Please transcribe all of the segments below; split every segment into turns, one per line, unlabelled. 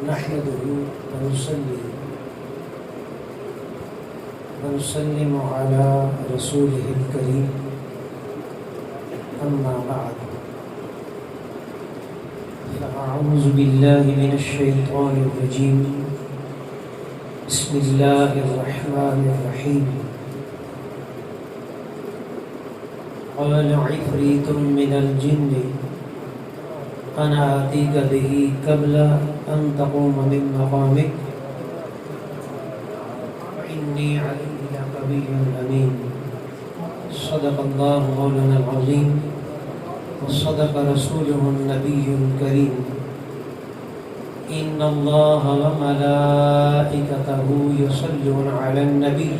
نحمده ونصلي ونسلم على رسوله الكريم أما بعد فأعوذ بالله من الشيطان الرجيم بسم الله الرحمن الرحيم قال عفريت من الجن أنا آتيك به قبل أن تقوم من مقامك وإني عليه لقوي أمين صدق الله مولانا العظيم وصدق رسوله النبي الكريم إن الله وملائكته يصلون على النبي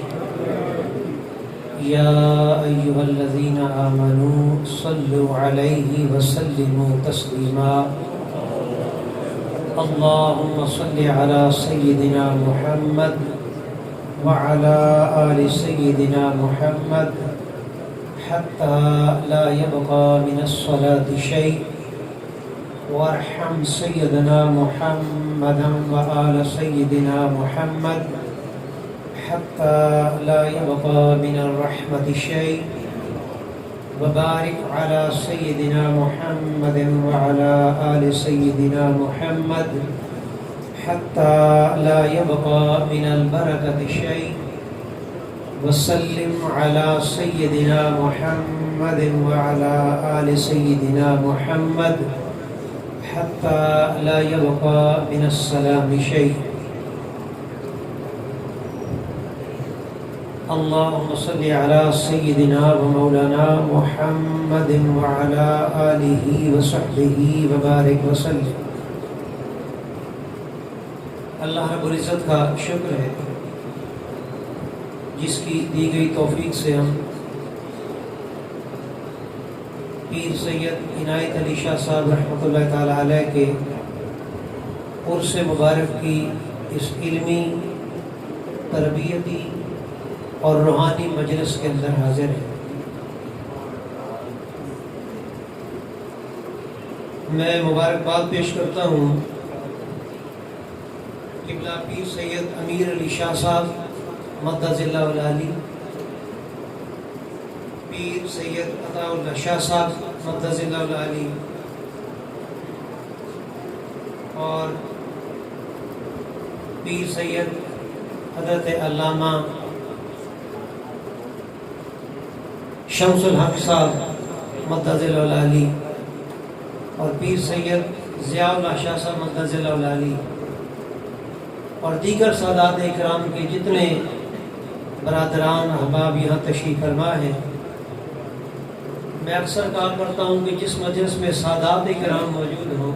يا أيها الذين آمنوا صلوا عليه وسلموا تسليما اللهم صل على سيدنا محمد وعلى آل سيدنا محمد حتى لا يبقى من الصلاة شيء وارحم سيدنا محمدا وآل سيدنا محمد حتى لا يبقى من الرحمة شيء وبارك على سيدنا محمد وعلى آل سيدنا محمد حتى لا يبقى من البركة شيء وسلم على سيدنا محمد وعلى آل سيدنا محمد حتى لا يبقى من السلام شيء اللهم صل على سيدنا ومولانا محمد وعلى آله وصحبه وبارك وسلم اللہ رب العزت کا شکر ہے جس کی دی گئی توفیق سے ہم پیر سید عنایت علی شاہ صاحب رحمۃ اللہ تعالی علیہ کے عرس مبارک کی اس علمی تربیتی اور روحانی مجلس کے اندر حاضر ہے۔ میں مبارکباد پیش کرتا ہوں قبلہ پیر سید امیر علی شاہ صاحب مدد اللہ العالی، پیر سید عطا اللہ شاہ صاحب مدد اللہ العالی، اور پیر سید حضرت علامہ شمس الحق صاحب مدد اللہ العالی، اور پیر سید ضیاء اللہ شاہ صاحب مدد اللہ العالی، اور دیگر سادات اکرام کے جتنے برادران احباب یہاں تشریف فرما ہیں۔ میں اکثر کہا کرتا ہوں کہ جس مجلس میں سادات اکرام موجود ہوں،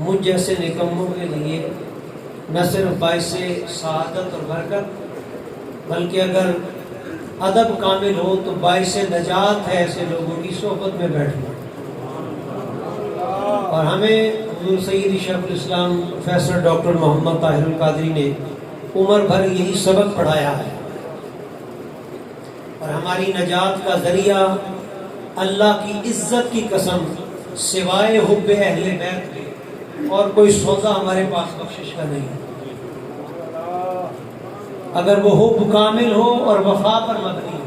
مجھ جیسے نکموں کے لیے نہ صرف باعث سعادت اور برکت، بلکہ اگر ادب کامل ہو تو باعث نجات ہے ایسے لوگوں کی صحبت میں بیٹھنا۔ اور ہمیں حضور سید شیخ الاسلام پروفیسر ڈاکٹر محمد طاہر القادری نے عمر بھر یہی سبق پڑھایا ہے، اور ہماری نجات کا ذریعہ اللہ کی عزت کی قسم سوائے حب اہل بیت کے اور کوئی سودا ہمارے پاس بخشش کا نہیں۔ اگر وہ حب کامل ہو اور وفا پر مبنی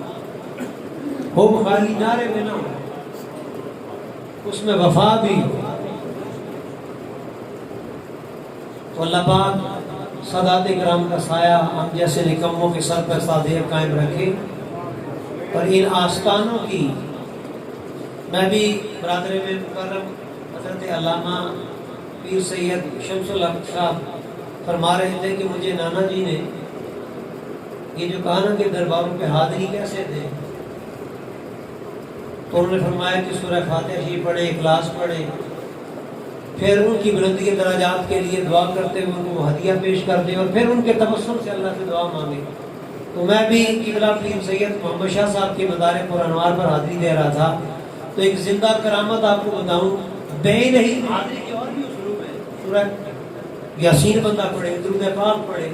ہو، حب خالی نعرے میں نہ ہو، اس میں وفا بھی ہو، تو اللہ پاک سادات کرام کا سایہ ہم جیسے نکموں کے سر پر سادے قائم رکھے۔ اور ان آستانوں کی میں بھی برادر میں مکرم حضرت علامہ پیر سید شمس الحق صاحب فرما رہے تھے کہ مجھے نانا جی نے یہ جو کہا نا کہ درباروں پہ حاضری کیسے دے، تو انہوں نے فرمایا کہ سورہ فاتحہ شریف پڑھیں، اخلاص پڑھیں، پھر ان کی بلندی کے درجات کے لیے دعا کرتے ہوئے ان کو ہدیہ پیش کر دیں، اور پھر ان کے تبسم سے اللہ سے دعا مانگے۔ تو میں بھی قبلہ پیر سید محمد شاہ صاحب کے مدار پر انوار پر حاضری دے رہا تھا، تو ایک زندہ کرامت آپ کو بتاؤں، بے نہیں حاضری کے اور بھی اسلوب ہیں۔ سورہ یاسین بندہ پڑھے، درود پاک پڑھے،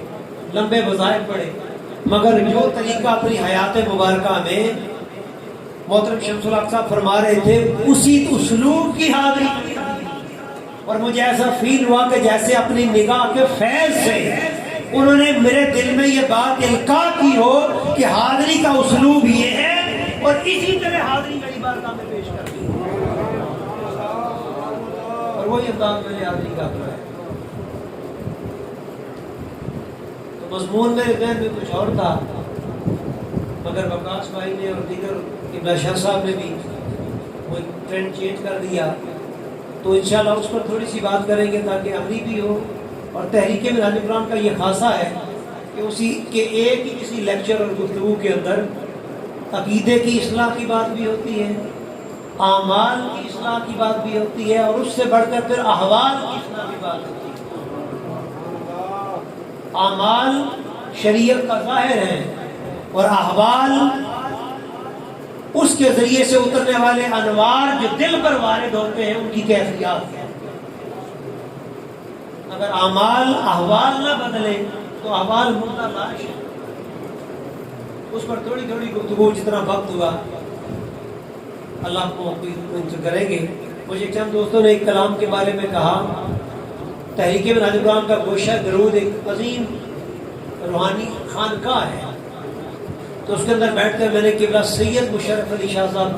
لمبے وظائف پڑھے، مگر جو طریقہ اپنی حیات مبارکہ میں محترم شمس الحق صاحب فرما رہے تھے اسی اسلوب کی حاضری اور مجھے ایسا فیل ہوا کہ جیسے اپنی نگاہ کے فیض سے انہوں نے میرے دل میں یہ بات القاء کی ہو کہ حاضری کا اسلوب یہ ہے، اور اسی طرح حاضری میری بارگاہ میں پیش کر دی، اور وہی انداز میں نے حاضری کا اپنا ہے۔ تو مضمون میرے ذہن میں کچھ اور تھا، مگر وقاص بھائی نے اور دیگر قبلہ شاہ صاحب نے بھی وہ ٹرینڈ چینج کر دیا، تو انشاءاللہ اس پر تھوڑی سی بات کریں گے تاکہ عملی بھی ہو۔ اور تحریک منہاج القرآن کا یہ خاصہ ہے کہ اسی کے ایک ہی کسی لیکچر اور گفتگو کے اندر عقیدے کی اصلاح کی بات بھی ہوتی ہے، اعمال کی اصلاح کی بات بھی ہوتی ہے، اور اس سے بڑھ کر پھر احوال کی اصلاح کی بات ہوتی ہے۔ اعمال شریعت کا ظاہر ہے، اور احوال اس کے ذریعے سے اترنے والے انوار جو دل پر وارد ہوتے ہیں ان کی کیفیات ہیں۔ اگر اعمال احوال نہ بدلے تو احوال مردہ لاش ہے۔ اس پر تھوڑی تھوڑی گفتگو جتنا وقت ہوا اللہ کو کریں گے۔ مجھے چند دوستوں نے ایک کلام کے بارے میں کہا، تحریک منہاج القرآن کا گوشہ درود ایک عظیم روحانی خانقاہ ہے، تو اس کے اندر بیٹھ کر میں نے قبلہ سید مشرف علی شاہ صاحب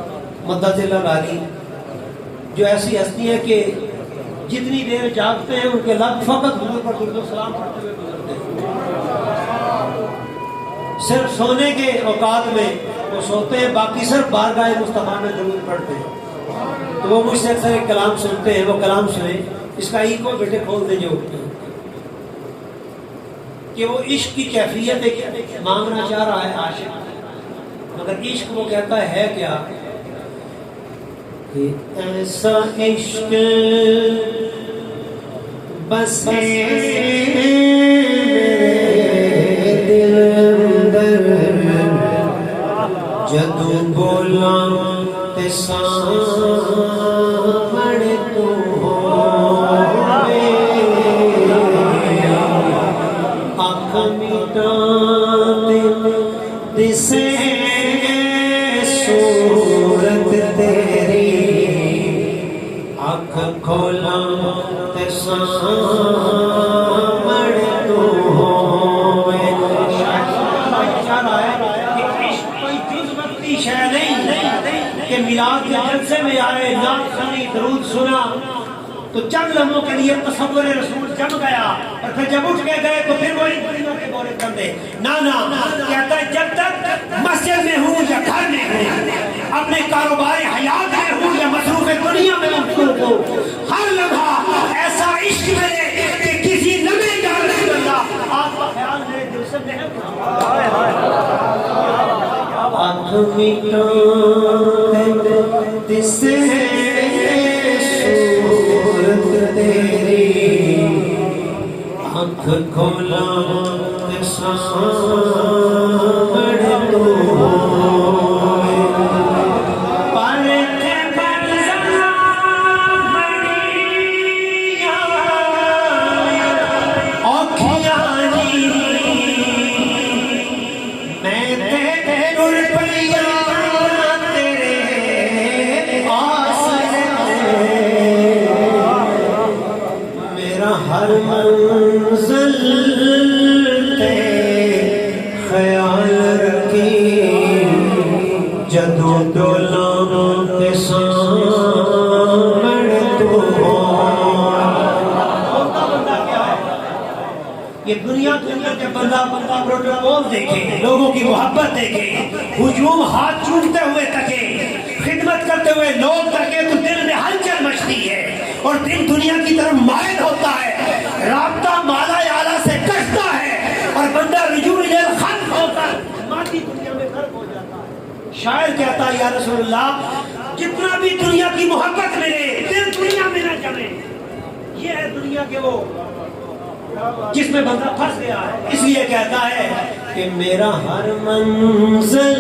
مدد اللہ علی، جو ایسی ہستی ہے کہ جتنی دیر جاگتے ہیں ان کے لب فقط حضور پر درود و سلام پڑھتے ہوئے گزرتے ہیں، صرف سونے کے اوقات میں وہ سوتے ہیں، باقی صرف بارگاہ مصطفیٰ میں درود پڑھتے ہیں۔ تو وہ مجھ سے اکثر ایک کلام سنتے ہیں، وہ کلام سنیں، اس کا ایک کو بیٹے کھول دیں جو کہ وہ عشق کی کیفیت ہے، مانگنا چاہ رہا ہے عاشق، مگر عشق وہ کہتا ہے کیا کہ ایسا عشق بس دل اندر جدو بولا تے سامنے تو ہوئے، آنکھ مٹا دسے صورت تیری، آنکھ کھولا تے سامنے تو ہوئے۔ کوئی جز وقتی شے نہیں کہ میلاد کے جلسے میں آئے، نعت سنی، درود سنا تو چند لمحوں کے لیے تصور رسول جم گیا، اور پھر جب اٹھ کے گئے تو پھر وہی دنوں کے بورے کر دے۔ نا کہتا ہے جب تک مسجد میں ہوں یا گھر میں ہوں، اپنے کاروبار حیات میں ہوں یا مصروف دنیا میں مصروف ہوں، ہر لمحہ ایسا عشق ملے کہ کسی لمحے یا رسول اللہ آپ کا خیال میرے دل سے نہیں اٹھا۔ آنکھ مٹا دسے صورت تیری، آنکھ کھولا تے سامنے تو ہوئے، پرکھے منظر بڑیاں اوکھیاں نی، میں تیرے ٹر پڑیاں تیرے آسرے، میرا ہر منزل تے خیال رکھی، جدو ڈولا تے سامنے تو یہ دنیا کے اندر جب بندہ پروٹوکول دیکھے، لوگوں کی محبت دیکھے، ہجوم ہاتھ چومتے ہوئے تکے، خدمت کرتے ہوئے لوگ تکے، تو دل میں ہلچل مچتی ہے اور دل دنیا کی طرف مائل ہوتا ہے، رابطہ مالا اعلیٰ سے کٹتا ہے، اور بندہ رجوع الخلق ہوتا ہے، مادی دنیا میں غرق ہو جاتا ہے۔ شاعر کہتا ہے یا رسول اللہ جتنا بھی دنیا کی محبت ملے دل دنیا میں نہ جمے، یہ ہے دنیا کے وہ جس میں بندہ پھنس گیا ہے۔ اس لیے کہتا ہے کہ میرا ہر منزل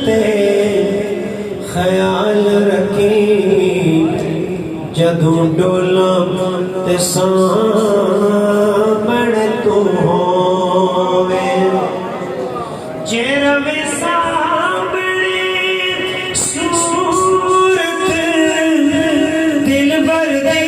تے خیال رکھی، جدوں ڈولا تے سامنے تو ہووے، جے روے سامنے صورت دل بر دی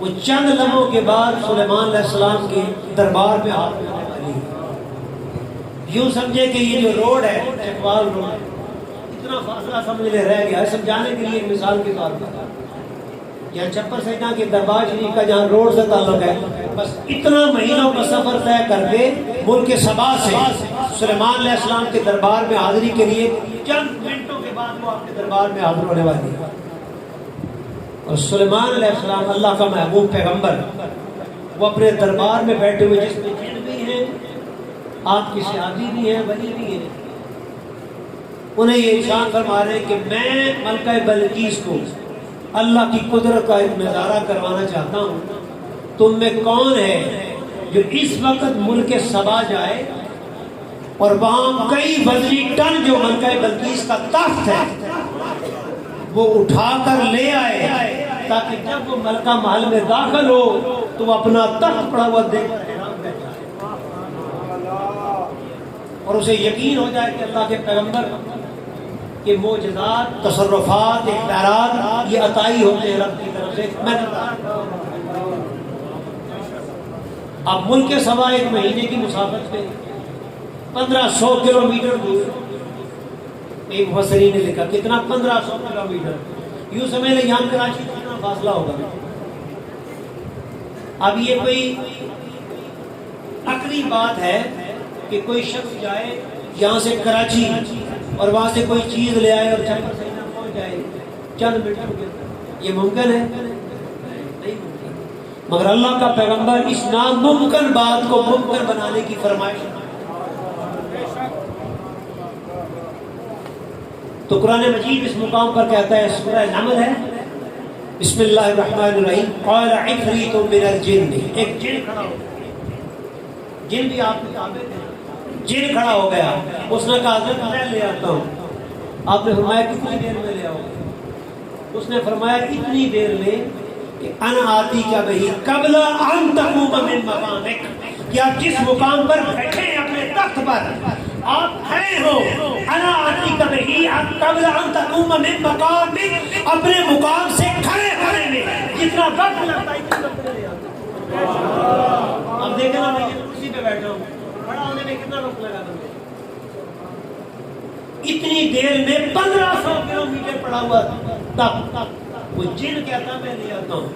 وہ چند لمحوں کے بعد سلیمان علیہ السلام کے دربار میں ہاتھ ملانے والی ہے۔ یوں سمجھے کہ یہ جو روڈ ہے چکوال روڈ، اتنا فاصلہ سمجھ لے رہ گیا ہے، سمجھانے کے لیے ایک مثال کے طور پر یا چپر سینا کے دربار شریف کا جہاں روڈ سے تعلق ہے، بس اتنا مہینوں کا سفر طے کر کے ملک سبا سے سلیمان علیہ السلام کے دربار میں حاضری کے لیے چند منٹوں کے بعد وہ آپ کے دربار میں حاضر ہونے والی ہے۔ اور سلیمان علیہ السلام اللہ کا محبوب پیغمبر، وہ اپنے دربار میں بیٹھے ہوئے جس میں جن بھی ہیں، آپ کی صحابی بھی ہیں، ولی بھی ہیں، انہیں یہ ارشاد فرما رہے ہیں کہ میں ملکہ بلقیس کو اللہ کی قدرت کا ایک نظارہ کروانا چاہتا ہوں۔ تم میں کون ہے جو اس وقت ملک سبا جائے اور وہاں کئی وزنی ٹن جو ملکہ بلقیس کا تخت ہے وہ اٹھا کر لے آئے، تاکہ جب وہ ملکہ محل میں داخل ہو تو وہ اپنا تخت پڑا ہوا دیکھ کر حیران رہ جائے اور اسے یقین ہو جائے کہ اللہ کے پیغمبر کہ معجزات، تصرفات، اختیارات یہ عطائی ہوتے ہیں رب کی طرف سے۔ اب ملک سبا ایک مہینے کی مسافت پہ 1500 کلومیٹر دور، ایک مفسرین نے لکھا کتنا 1500 کلومیٹر، یوں سمجھ لیں یہاں کراچی کتنا فاصلہ ہوگا۔ اب یہ کوئی عقلی بات ہے کہ کوئی شخص جائے یہاں سے کراچی اور وہاں سے کوئی چیز لے آئے اور چپر سینا پہنچ جائے چند منٹوں کے اندر، یہ ممکن ہے؟ نہیں ممکن۔ مگر اللہ کا پیغمبر اس ناممکن بات کو ممکن بنانے کی فرمائش۔ تو قرآن مجید اس مقام پر کہتا ہے، سورہ نمل ہے، بسم اللہ الرحمن الرحیم، قال عفریت من الجن، ایک جن کھڑا ہو گیا، جن بھی آپ کے تابع تھے، جن کھڑا ہو گیا، اس نے کہا حضرت میں لے آتا ہوں۔ آپ نے فرمایا کتنی دیر میں لے آؤ گے؟ اس نے فرمایا اتنی دیر میں کہ انا آتی کا بہی قبل ان تقوم من مقامک، کہ آپ جس مقام پر بیٹھے ہیں اپنے تخت پر آپ کھڑے ہو، انا آتی کا بہی قبل ان تقوم من مقامک، اپنے مقام سے کھڑے ہونے میں جتنا وقت لگتا ہے اتنا وقت لے آتا ہوں۔ اب دیکھیں نا میں کرسی پہ بیٹھا ہوں، کھڑا ہونے میں کتنا وقت لگا بندے؟ اتنی دیر میں 1500 کلومیٹر پڑا ہوا تب وہ جن کہتا میں لے آتا ہوں۔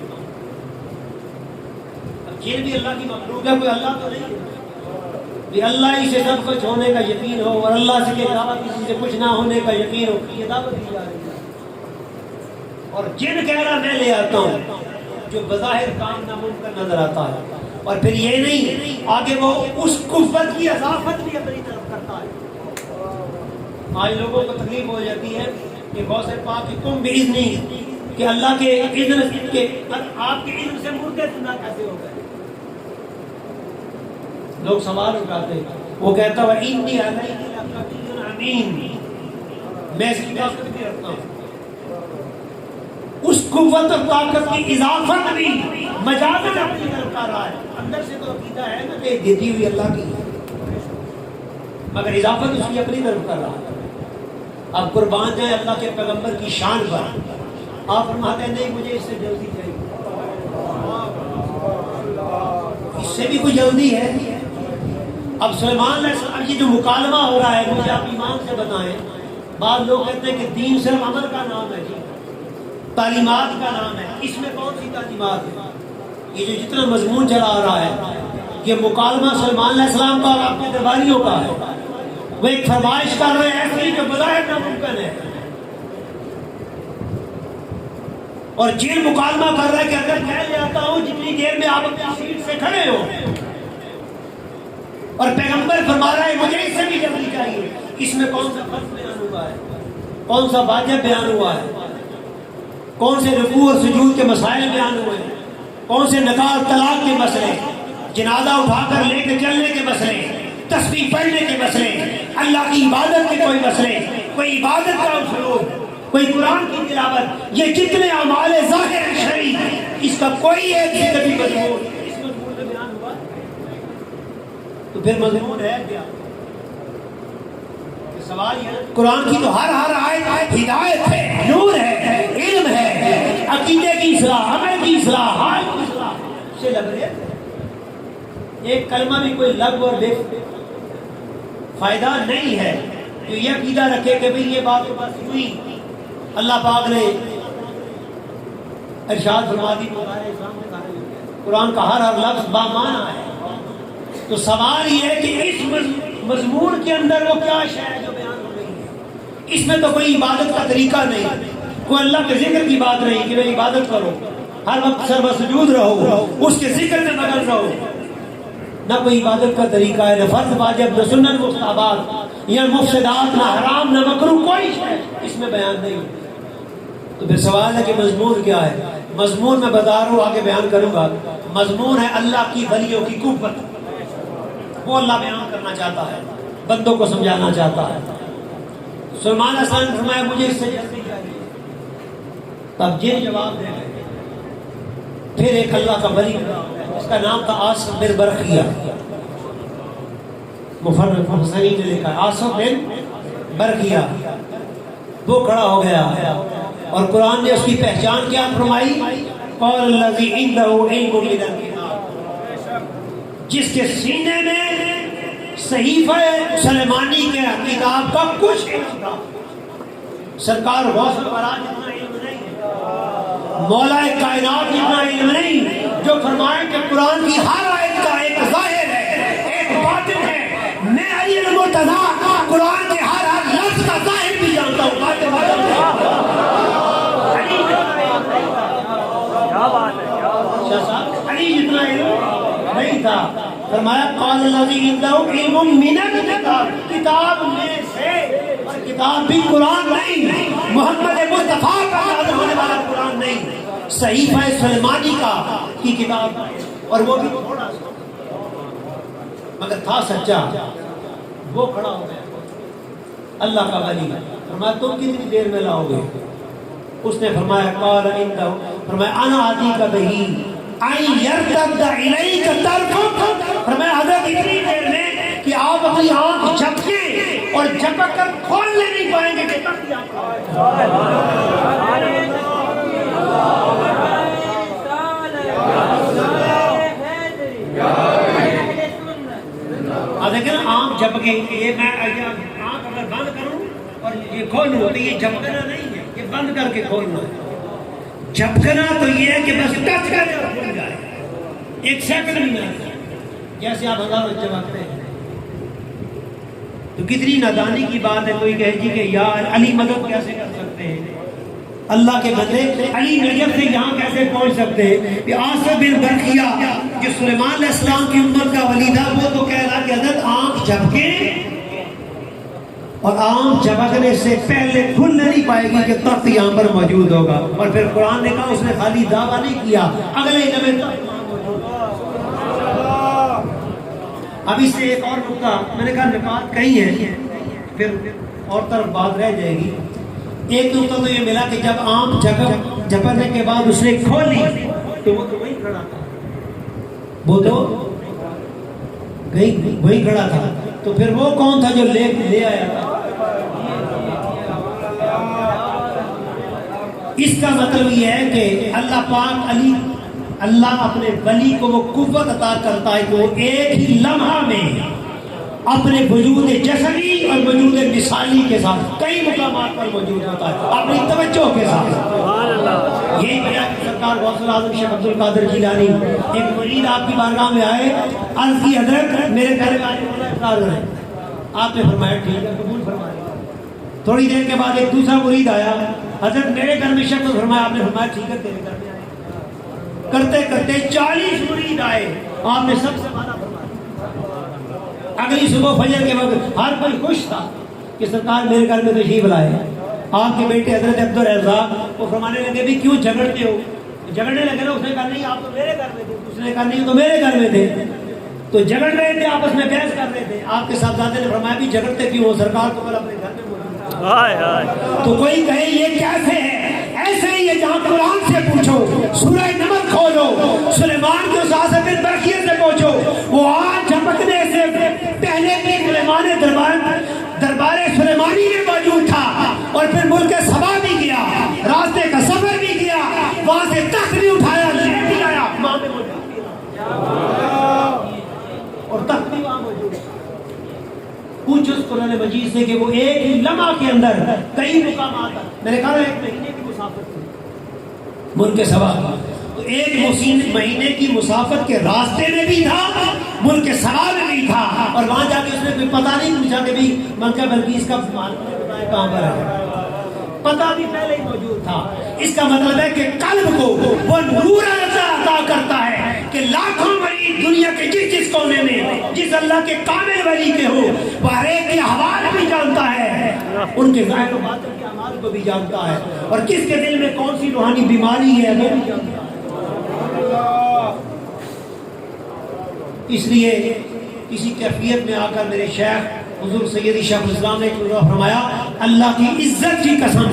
اب جن بھی اللہ کی مخلوق ہے، کوئی اللہ تو نہیں ہے، بھی اللہ ہی سے سب کچھ ہونے کا یقین ہو اور اللہ سے کے علاوہ کسی سے کچھ نہ ہونے کا یقین ہو، یہ دعوت دی جا رہی ہے۔ اور جن کہہ رہا میں لے آتا ہوں، جو بظاہر کام ناممکن نظر آتا ہے، اور پھر یہ نہیں آگے وہ اس قوت کی اضافت بھی اپنی طرف کرتا ہے۔ آج لوگوں کو تکلیف ہو جاتی ہے کہ غوث پاک کی تم بھی اذن، کہ اللہ کے اذن کے آپ کے علم سے مردے زندہ کیسے ہو گئے؟ لوگ سوال اٹھاتے ہیں، وہ کہتا ہے انی علیہ لقوی امین، میں اس کی طاقت بھی رکھتا ہوں۔ اس قوت اور طاقت کی اضافت بھی مجازن اپنی طرف کر رہا ہے، اندر سے تو عقیدہ ہے نا کہ دیتی ہوئی اللہ کی، مگر اضافت اس کی اپنی طرف کر رہا ہے۔ اب قربان جائیں اللہ کے پیغمبر کی شان پر، آپ فرماتے ہیں نہیں مجھے اس سے جلدی چاہیے، اس سے بھی کوئی جلدی ہے۔ اب سلیمان علیہ السلام یہ جو مکالمہ ہو رہا ہے مجھے آپ ایمان سے بتائیں، بعض لوگ کہتے ہیں کہ دین صرف عمل کا نام ہے، جی تعلیمات کا نام ہے، اس میں کون سی تعلیمات ہے؟ یہ جو جتنا مضمون چلا آ رہا ہے یہ مکالمہ سلیمان علیہ السلام کا اور آپ کے درباریوں کا ہے، وہ ایک فرمائش کر رہے ہیں ایسی جو بظاہر ناممکن ہے، اور جن مکالمہ کر رہا ہے کہ اگر میں لے آتا ہوں جتنی دیر میں آپ اپنی سیٹ سے کھڑے ہو، اور پیغمبر فرما رہا ہے مجھے اس سے بھی جلدی چاہیے۔ اس میں کون سا فرض بیان ہوا ہے، کون سا واجب بیان ہوا ہے، کون سے رکوع اور سجود کے مسائل بیان ہوئے ہیں، کون سے نکاح اور طلاق کے مسئلے، جنازہ اٹھا کر لے کے چلنے کے مسئلے، تسبیح پڑھنے کے مسئلے، اللہ کی عبادت کے کوئی مسئلے، کوئی عبادت کا اسلوب، کوئی قرآن کی تلاوت، یہ جتنے اعمال ظاہر شرعی اس کا کوئی ایک زندگی مضمون اس مضمون میں بیان ہوا، تو پھر مضمون ہے کیا؟ سوال یہ قرآن کی تو ہر آیت ہدایت ہے، نور ہے، علم ہے، عقیدے کی اصلاح، عمل کی اصلاح، حال کی اصلاح۔ ایک کلمہ بھی کوئی لغو اور بے فائدہ نہیں ہے. جو یہ عقیدہ رکھے کہ بھئی یہ بات تو بس ہوئی, اللہ پاک نے ارشاد فرما دی قرآن کا ہر لفظ بامعنی ہے. تو سوال یہ ہے کہ اس مضمون کے اندر وہ کیا شے ہے جو بیان ہو رہی ہے؟ اس میں تو کوئی عبادت کا طریقہ نہیں, کوئی اللہ کے ذکر کی بات نہیں کہ بھئی عبادت کرو, ہر وقت سر بسجود رہو, اس کے ذکر میں مگن رہو. نہ کوئی عبادت کا طریقہ ہے, نہ فرض واجب, نہ سنت مستحبات, یا مفسدات, نہ حرام, نہ مکروہ, کوئی شے اس میں بیان نہیں. تو پھر سوال ہے کہ مضمون کیا ہے؟ مضمون میں بتا رہا ہوں, آگے بیان کروں گا. مضمون ہے اللہ کی ولیوں کی قوت, وہ اللہ بیان کرنا چاہتا ہے, بندوں کو سمجھانا چاہتا ہے. سلیمان علیہ السلام نے فرمایا مجھے اس سے جلدی چاہیے, تب یہ جواب دے گئے. پھر ایک اللہ کا ولی اس کا نام تھا عاصم بن برقیہ, مفرد حسینی نے لکھا ہے عاصم بن برقیہ. وہ کھڑا ہو گیا اور قرآن نے اس کی پہچان کیا فرمائی؟ قال الذی عنده علم من الکتاب, جس کے سینے میں صحیفہ سلیمانی کے کتاب کا کچھ علم تھا. سرکار غوث الورا جتنا علم نہیں, مولا کائنات جتنا علم نہیں, جو فرمائے کہ قرآن کی ہر آیت کا ایک ظاہر ہے, ایک باطن ہے. میں علی المرتضیٰ قرآن کے ہر لفظ کا ظاہر بھی جانتا ہوں, باطن علی جتنا علم نہیں تھا. فرمایا قال الذی عنده علم من الکتاب, کتاب میں سے, اور کتاب بھی قرآن نہیں, محمد مصطفیٰ کا نازل ہونے والا قرآن نہیں, صحیفہ سلیمانی کا کی کتاب, اور وہ بھی تھوڑا سا مگر تھا سچا. وہ کھڑا ہو گیا اللہ کا ولی, فرمایا تم کتنی دیر میں لاؤ گے؟ اس نے فرمایا قال عنده, فرمایا انا آتیک بہی این یرتد الیک طرفک, فرمایا حضرت اتنی دیر میں کہ آپ اپنی آنکھ جھپکیں اور جھپک کر کھولنے نہیں پائیں گے کہ تک دیکھیں آنکھ جھپکیں. یہ میں آنکھ اگر بند کروں اور یہ کھولوں تو یہ جھپکنا نہیں ہے, یہ بند کر کے کھولنا ہے. جھپکنا تو یہ ہے کہ بس ٹچ کر کے کھل جائے, ایک سیکنڈ بھی نہیں, جیسے آپ ہزاروں جھپکتے ہیں. تو کتنی نادانی کی بات ہے. کوئی کہے جی کہ یار علی مدد کیسے کر سکتے ہیں, اللہ کے بندے علی نجف سے یہاں کیسے پہنچ سکتے ہیں؟ کہ عاصم بن برقیہ جو سلیمان علیہ السلام کی امت کا ولی تھا, وہ تو کہہ رہا کہ حضرت آنکھ جھپکے, اور آنکھ جھپکنے سے پہلے کھل نہیں پائے گی کہ تخت یہاں پر موجود ہوگا. اور پھر قرآن نے کہا اس نے خالی دعویٰ نہیں کیا, اگلے جب اب اس سے ایک اور نقطہ میں نے کہا نکات کہیں ہے, پھر اور طرف بات رہ جائے گی. ایک نقطہ تو یہ ملا کہ جب آنکھ جھپکنے کے بعد اس نے کھولی تو وہ تو وہیں کھڑا تھا, وہ تو وہیں کھڑا تھا. تو پھر وہ کون تھا جو لے آیا تھا؟ اس کا مطلب یہ ہے کہ اللہ پاک اللہ اپنے ولی کو وہ قوت عطا کرتا ہے کہ وہ ایک ہی لمحہ میں اپنے وجود جسدی اور وجود مثالی کے ساتھ کئی مقامات پر موجود ہوتا ہے, اپنی توجہ کے ساتھ. یہی وجہ کہ سرکار غوث العظم شیخ عبد القادر جیلانی ایک مرید آپ کی بارگاہ میں آئے, عرض کی حضرت میرے گھر میں آنے ہے. آپ نے فرمایا ٹھیک ہے, قبول فرمایا. تھوڑی دیر کے بعد ایک دوسرا مرید آیا, حضرت میرے گھر میں شک فرمایا. آپ نے فرمایا ٹھیک ہے تیرے گھر میں آئے. کرتے کرتے 40 مرید آئے, آپ نے سب سے مانا فرمایا. اگلی صبح فجر کے وقت ہر کوئی خوش تھا کہ سرکار میرے گھر میں تشریف لائے. آپ کے بیٹے حضرت عبد الرزاق وہ فرمانے لگے بھی کیوں جھگڑتے ہو؟ جھگڑنے لگے نا. اس نے کہا نہیں آپ تو میرے گھر میں تھے, اس نے کہا نہیں تو میرے گھر میں تھے. تو جھگڑ رہے تھے, آپس میں بحث کر رہے تھے. آپ کے صاحبزادے نے فرمایا بھی جھگڑتے کیوں ہو, سرکار تو کل اپنے گھر میں موجود. تو کوئی کہے یہ کیسے ہے؟ ایسے ہی ہے جہاں قرآن سے پوچھو, سورہ نمل کھولو, سلیمان کے عاصم بن برقیہ سے پوچھو, وہ آنکھ جھپکنے سے پہلے بھی سلیمان دربار سلیمانی میں موجود تھا, اور پھر ملک سبا بھی گیا, راستے کا سفر بھی کیا, وہاں سے تخت بھی اٹھایا, لے بھی آیا, پوچھو اس قرآن مجید سے کہ وہ ایک لمحہ کے اندر کئی مقامات، میں نے کہا ایک مہینے کی مسافت تھی ملک سبا کی، تو ایک مہینے کی مسافت کے راستے میں بھی تھا، ملک سبا میں بھی تھا، اور وہاں جا کے اس نے کوئی پتہ نہیں پوچھا کہ بھی ملکہ بلقیس کا بتائے کہاں پر ہے، پتہ بھی پہلے ہی موجود تھا۔ اس کا مطلب ہے کہ قلب کو وہ نور عطا کرتا ہے کہ لاکھوں ولی دنیا کے جس کونے میں جس اللہ کے کامل ولی کے ہو، وہ ہر ایک کے احوال بھی جانتا ہے، ان کے ظاہر و باطن کے اعمال کو بھی جانتا ہے، اور کس کے دل میں کون سی روحانی بیماری ہے وہ بھی جانتا ہے۔ اس لیے کسی کیفیت میں آ کر میرے شیخ حضور سیدی شیخ الاسلام نے فرمایا اللہ کی عزت کی قسم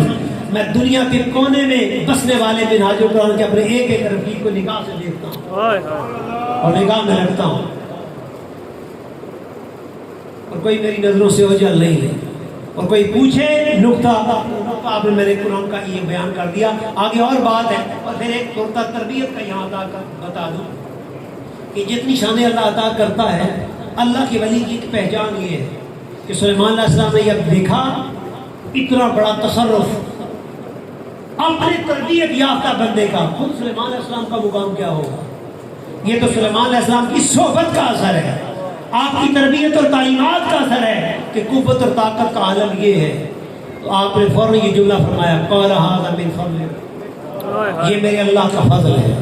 میں دنیا کے کونے میں بسنے والے منہاج القرآن کے اپنے ایک ایک رفیق کو نگاہ سے دیکھتا ہوں اور نگاہ میں رکھتا ہوں، اور کوئی میری نظروں سے اوجھل نہیں ہے، اور کوئی پوچھے نقطہ آپ نے میرے قرآن کا یہ بیان کر دیا، آگے اور بات ہے۔ اور پھر ایک نقطہ تربیت کا یہاں بتا دوں کہ جتنی شان اللہ عطا کرتا ہے، اللہ کے ولی کی ایک پہچان یہ ہے کہ سلیمان علیہ السلام نے جب دیکھا اتنا بڑا تصرف اپنے تربیت یافتہ بندے کا، خود سلیمان علیہ السلام کا مقام کیا ہوگا؟ یہ تو سلیمان علیہ السلام کی صحبت کا اثر ہے، آپ کی تربیت اور تعلیمات کا اثر ہے کہ قوت اور طاقت کا عالم یہ ہے۔ تو آپ نے فوراً یہ جملہ فرمایا قال ھذا من فضل، یہ میرے اللہ کا فضل ہے۔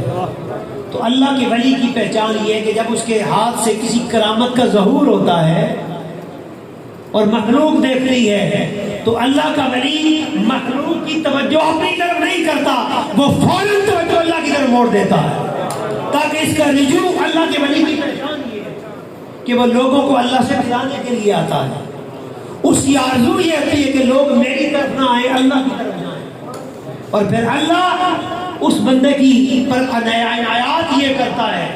تو اللہ کے ولی کی پہچان یہ ہے کہ جب اس کے ہاتھ سے کسی کرامت کا ظہور ہوتا ہے اور مخلوق دیکھ رہی ہے تو اللہ کا ولی مخلوق کی توجہ اپنی طرف نہیں کرتا، وہ فوراً توجہ اللہ کی طرف موڑ دیتا ہے، تاکہ اس کا رجوع اللہ کے ولی کی پہچان یہ ہے کہ وہ لوگوں کو اللہ سے ملانے کے لیے آتا ہے، اس کی آرزو یہ ہوتی ہے کہ لوگ میری طرف نہ آئیں، اللہ کی طرف جائیں، اور پھر اللہ اس بندے کی پر عنایات یہ کرتا ہے،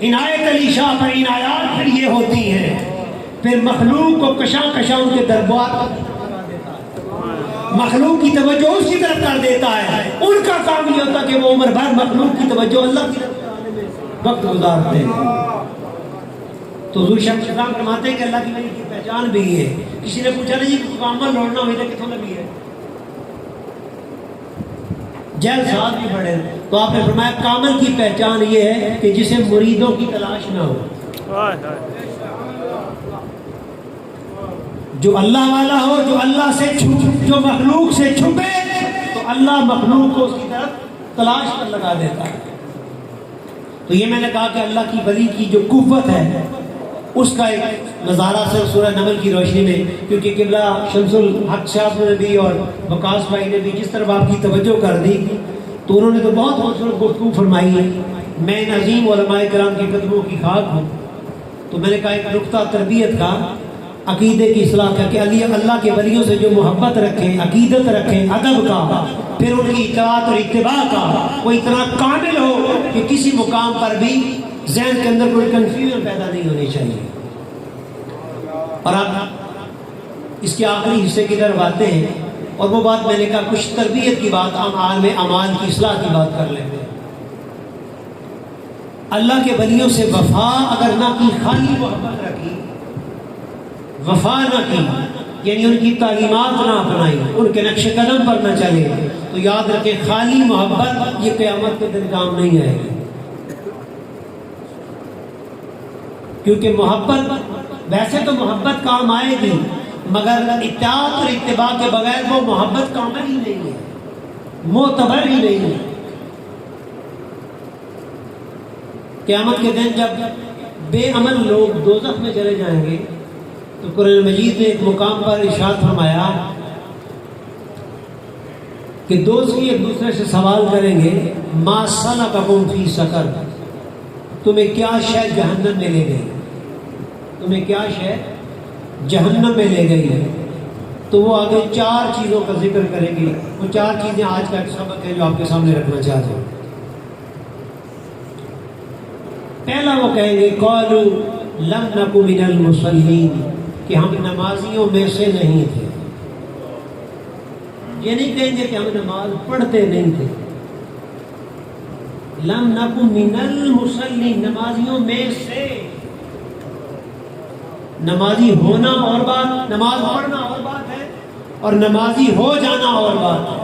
عنایت علی شاہ پر عنایات پھر یہ ہوتی ہیں، پھر مخلوق کو کشاں کشاں ان کے دربار مخلوق کی توجہ اس کی طرف کر دیتا ہے، ان کا کام یہ ہوتا کہ وہ عمر بھر مخلوق کی توجہ اللہ کی طرف کرانے میں وقت گزارتے ہیں۔ تو حضور شیخ الاسلام فرماتے ہیں کہ اللہ کی ولی کی پہچان بھی ہے۔ کسی نے پوچھا نہیں جی کامل لوٹنا ہوئی تھا کتوں لگی ہے، جیل ساتھ بھی بڑھے، تو آپ نے فرمایا کامل کی پہچان یہ ہے کہ جسے مریدوں کی تلاش نہ ہو، جو اللہ والا ہو، جو اللہ سے جو مخلوق سے چھپے تو اللہ مخلوق کو اس کی طرف تلاش کر لگا دیتا ہے۔ تو یہ میں نے کہا کہ اللہ کی ولی کی جو قوت ہے اس کا ایک نظارہ صرف سورہ نمل کی روشنی میں، کیونکہ قبلہ شمس الحق صاحب نے بھی اور وقاص بھائی نے بھی جس طرح آپ کی توجہ کر دی تو انہوں نے تو بہت خوبصورت گفتگو فرمائی ہے۔ میں ان عظیم علماء کرام کے قدموں کی خاک ہوں، تو میں نے کہا ایک نقطہ تربیت کا، عقیدے کی اصلاح کا کہ اللہ کے ولیوں سے جو محبت رکھیں، عقیدت رکھیں، ادب کا، پھر ان کی اطاعت اور اتباع کا، وہ اتنا کامل ہو کہ کسی مقام پر بھی ذہن کے اندر کوئی کنفیوژن پیدا نہیں ہونی چاہیے۔ اور اب اس کے آخری حصے کی طرف آتے ہیں، اور وہ بات میں نے کہا کچھ تربیت کی بات، اعمال کی اصلاح کی بات کر لیتے ہیں۔ اللہ کے ولیوں سے وفا اگر نہ کی، خالی محبت رکھی، وفا نہ کی، یعنی ان کی تعلیمات نہ اپنائی، ان کے نقش قدم پر نہ چلے، تو یاد رکھیں خالی محبت یہ قیامت کے دن کام نہیں آئے گی، کیونکہ محبت ویسے تو محبت کام آئے گی مگر اطاعت اور اتباع کے بغیر وہ محبت کامل ہی نہیں ہے، معتبر ہی نہیں ہے۔ قیامت کے دن جب بے عمل لوگ دوزخ میں چلے جائیں گے تو قرآن مجید نے ایک مقام پر ارشاد فرمایا کہ دوست ایک دوسرے سے سوال کریں گے ما سلککم فی سقر، تمہیں کیا شے جہنم میں لے گئی، تمہیں کیا شے جہنم میں لے گئی ہے۔ تو وہ آگے 4 چیزوں کا ذکر کریں گے، وہ 4 چیزیں آج کا ایک سبق ہے جو آپ کے سامنے رکھنا چاہتا ہوں۔ پہلا وہ کہیں گے قالوا لم نک من المصلین، کہ ہم نمازیوں میں سے نہیں تھے۔ یہ نہیں کہیں گے کہ ہم نماز پڑھتے نہیں تھے، لم نک من المصلین، نمازیوں میں سے، نمازی ہونا اور بات، نماز پڑھنا اور بات ہے، اور نمازی ہو جانا اور بات ہے۔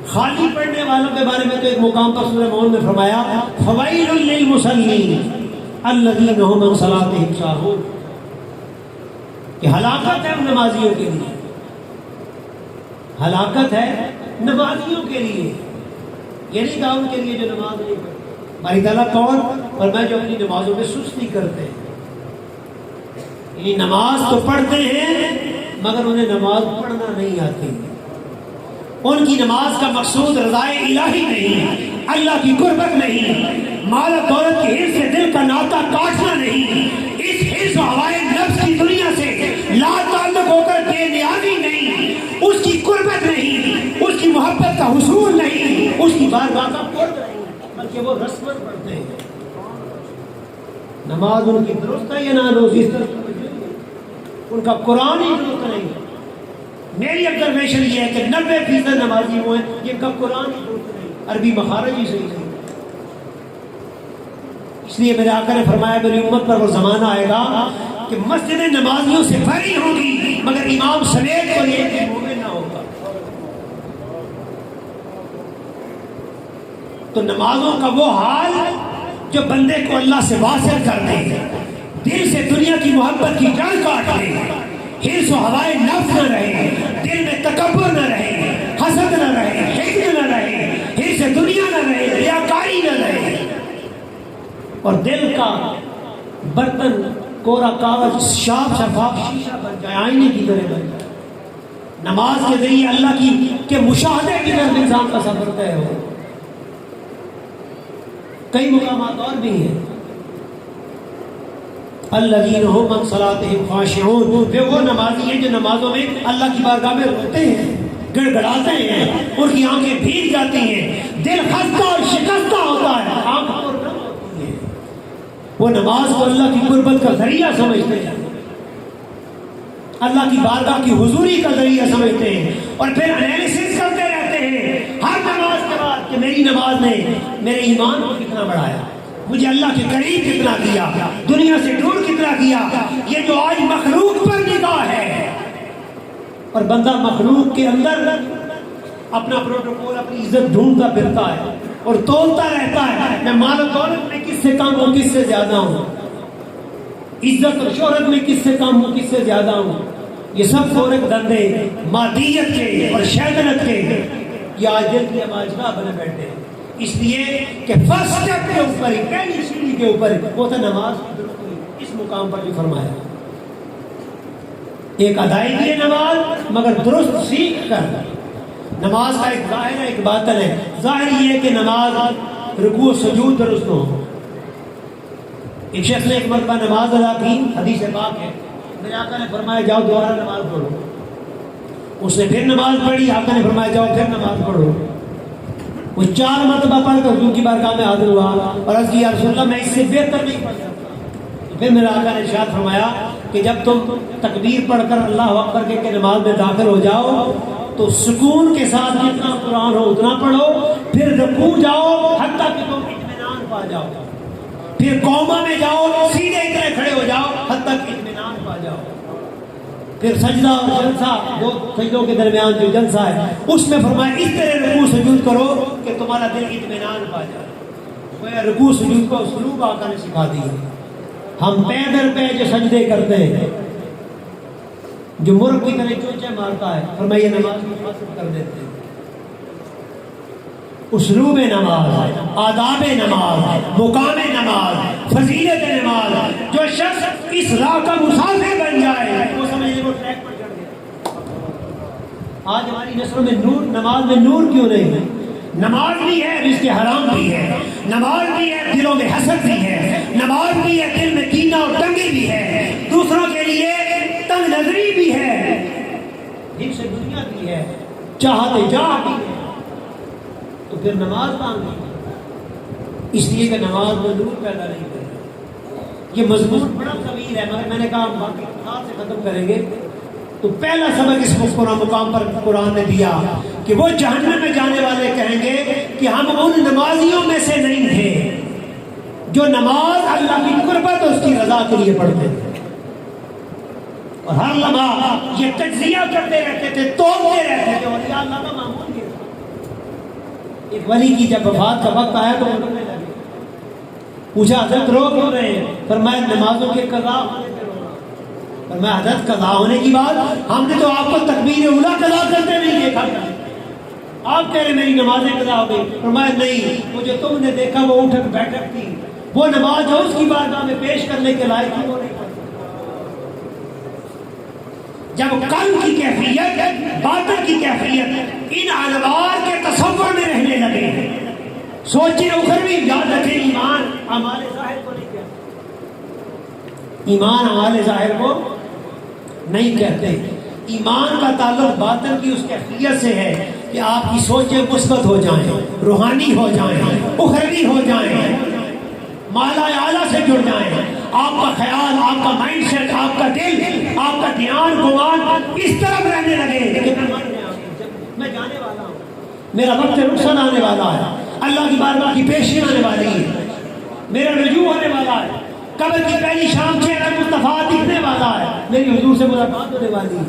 خالی پڑھنے والوں کے بارے میں تو ایک مقام پر سورہ مومن میں فرمایا فویل للمصلین الذین هم عن صلاتهم ساہون، کہ ہلاکت ہے ان نمازیوں کے لیے، ہلاکت ہے نمازیوں کے لیے، یہ نہیں کہا ان کے لیے جو نماز نہیں پڑھتے۔ باری تعالیٰ کون؟ اور میں جو اپنی نمازوں میں سستی کرتے ہیں، یعنی نماز تو پڑھتے ہیں مگر انہیں نماز پڑھنا نہیں آتی، ان کی نماز کا مقصود رضائے الہی نہیں، اللہ کی قربت نہیں، مال و دولت کی حرص سے دل کا ناطہ کاٹنا نہیں، اس حرص و ہوائے نفس کی دنیا سے لا تعلق ہو کر بے نیازی نہیں، اس کی قربت نہیں، اس کی محبت کا حصول نہیں، اس کی بارگاہ کا قرب نہیں، بلکہ وہ رسمت پڑھتے ہیں۔ نماز ان کی درست ہے یا نہ درست، ان کا قرآن ہی درست نہیں۔ میری آبزرویشن یہ ہے کہ 90% نمازی وہ ہیں جن کا قرآن ہی درست نہیں، عربی مخارج ہی صحیح نہیں۔ اس لیے میرے آقا نے فرمایا میری امت پر وہ زمانہ آئے گا کہ مسجدیں نمازیوں سے بھری ہوں گی مگر امام سمیت کو یہ کہ مومن نہ ہوگا۔ تو نمازوں کا وہ حال جو بندے کو اللہ سے واصل کر دے، دل سے دنیا کی محبت کی جڑ کاٹ لے، حرص و ہوائے نفس نہ رہے، دل میں تکبر نہ رہے، حسد نہ رہے، حقد نہ رہے، حرص دنیا نہ رہے، ریاکاری نہ رہے، اور دل کا برتن کورا کاغذ صاف شفاف شیشہ بن جائے، آئینے کی طرح بن جائے، نماز کے ذریعے اللہ کے مشاہدے کی طرف انسان کا سفر طے ہو۔ کئی مقامات اور بھی ہیں، الذین هم عن صلاتهم خاشعون، وہ نمازی ہیں جو نمازوں میں اللہ کی بارگاہ میں روتے ہیں، گڑ گڑاتے ہیں، ان کی آنکھیں بھیگ جاتی ہیں، دل خستہ اور شکستہ ہوتا ہے، آنکھ پرنم ہوتی ہے، وہ نماز کو اللہ کی قربت کا ذریعہ سمجھتے ہیں، اللہ کی بارگاہ کی حضوری کا ذریعہ سمجھتے ہیں، اور پھر انالیسس کرتے رہتے ہیں ہر نماز کے بعد کہ میری نماز نے میرے ایمان کو کتنا بڑھایا، مجھے اللہ کے قریب کتنا کیا، دنیا سے دور کتنا کیا۔ یہ جو آج مخلوق پر نگاہ ہے، اور بندہ مخلوق کے اندر اپنا پروٹوکول، اپنی عزت ڈھونڈتا پھرتا ہے اور تولتا رہتا ہے، میں مال و دولت میں کس سے کم ہوں، کس سے زیادہ ہوں، عزت اور شہرت میں کس سے کم ہوں، کس سے زیادہ ہوں۔ یہ سب فورک دندے مادیت کے اور شیطنت کے یہ آج دل کی آماجگاہ بنے بیٹھے ہیں، اس لیے کہ فرسٹ اسٹیپ کے اوپر ہی، پہلی سیڑھی کے اوپر وہ تھا نماز کی درستی۔ اس مقام پر جو فرمایا ایک ادائیگی ہے نماز مگر درست سیکھ کر۔ نماز کا ایک ظاہر ہے ایک باطن ہے۔ ظاہر یہ ہے کہ نماز رکوع سجود درست ہو۔ ایک شخص نے ایک مرتبہ نماز ادا کی، حدیث پاک ہے، میرے آقا نے فرمایا جاؤ دوبارہ نماز پڑھو۔ اس نے پھر نماز پڑھی، آقا نے فرمایا جاؤ پھر نماز پڑھو۔ وہ 4 مرتبہ پڑھ کر حضور کی بارگاہ میں حاضر ہوا اور عرض کی یا رسول اللہ میں اس سے بہتر نہیں پڑھ سکتا۔ پھر میرے آقا نے ارشاد فرمایا کہ جب تم تکبیر پڑھ کر اللہ اکبر کہہ کے نماز میں داخل ہو جاؤ تو سکون کے ساتھ جتنا قرآن ہو اتنا پڑھو، پھر رکوع جاؤ حتیٰ کہ تم اطمینان پا جاؤ، پھر قوما میں جاؤ سیدھے اتنے کھڑے ہو جاؤ حتیٰ کہ اطمینان پا جاؤ، پھر سجدہ اور جلسہ، 2 سجدوں کے درمیان جو جلسہ ہے اس میں فرمایا اس طرح رکوع سجود کرو کہ تمہارا دل اطمینان پا جائے۔ وہ رکوع سجود کو اسلوب آقا نے سکھا دیا۔ ہم پیدل پہ جو سجدے کرتے ہیں، جو مرغ کی طرح چونچے مارتا ہے، فرمایا یہ نماز کو فاسد کر دیتے ہیں۔ اسلوب نماز، آداب نماز، مقام نماز، فضیلت نماز، جو شخص اس راہ کا مسافر بن جائے وہ سمجھے وہ ٹریک پر چڑھ گیا۔ آج ہماری نسلوں میں نور، نماز میں نور کیوں نہیں ہے؟ نماز بھی ہے رزق حرام بھی ہے، نماز بھی ہے دلوں میں حسد بھی ہے، نماز بھی ہے دل میں کینہ اور تنگی بھی ہے، دوسروں کے لیے تنگ نظری بھی ہے، دل سے دنیا بھی ہے، چاہتے جاہ بھی ہے، تو پھر نماز مانگی، اس لیے کہ نماز میں نور پیدا نہیں کرتی۔ یہ مضمون بڑا طویل ہے مگر میں نے کہا ہم باقی خاص سے ختم کریں گے۔ تو پہلا سبق اس مقام پر قرآن نے دیا کہ وہ جہنم میں جانے والے کہیں گے کہ ہم ان نمازیوں میں سے نہیں تھے جو نماز اللہ کی قربت اور اس کی رضا کے لیے پڑھتے تھے۔ اور ہر لمحہ یہ تجزیہ کرتے رہتے تھے، توڑتے رہتے تھے، اور یا اللہ کا معمول یہ تھا۔ ایک ولی کی جب وفات کا وقت آیا تو وہ رونے لگے، پوچھا حضرت رو کیوں رہے ہیں؟ فرمایا نمازوں کے قضا ہونے پہ رو رہا۔ فرمایا حضرت قضا ہونے کی بات، ہم نے تو آپ کو تکبیر اولیٰ قضا کرتے نہیں دیکھا، آپ کہہ رہے میری نمازیں قضا ہو گئی۔ فرمایا نہیں، وہ جو تم نے دیکھا وہ اٹھک بیٹھک تھی، وہ نماز جو اس کی بارگاہ میں پیش کرنے کے لائق تھی وہ نہیں پڑھی۔ جب قلب کی کیفیت، باطن کی کیفیت ان انوار کے تصور میں رہنے لگے، سوچیں اخروی، یاد رکھیں ایمان اعمال ظاہر کو نہیں کہتے، ایمان اعمال ظاہر کو نہیں کہتے۔ ایمان کا تعلق باطن کی اس کیفیت سے ہے کہ آپ کی سوچیں مثبت ہو جائیں، روحانی ہو جائیں، اخروی ہو جائیں، مالا اعلیٰ سے جڑ جائیں، آپ کا خیال، آپ کا مائنڈ سیٹ، آپ کا دل، آپ کا دھیان گمان اس طرف رہنے لگے کہ میں جانے والا ہوں، میرا وقت رخصت آنے والا ہے، اللہ کی بارگاہ کی پیشی آنے والی ہے، میرا رجوع ہونے والا ہے، قبر کی پہلی شام چہرہ مصطفیٰ دکھنے والا ہے، میری حضور سے ملاقات ہونے والی ہے۔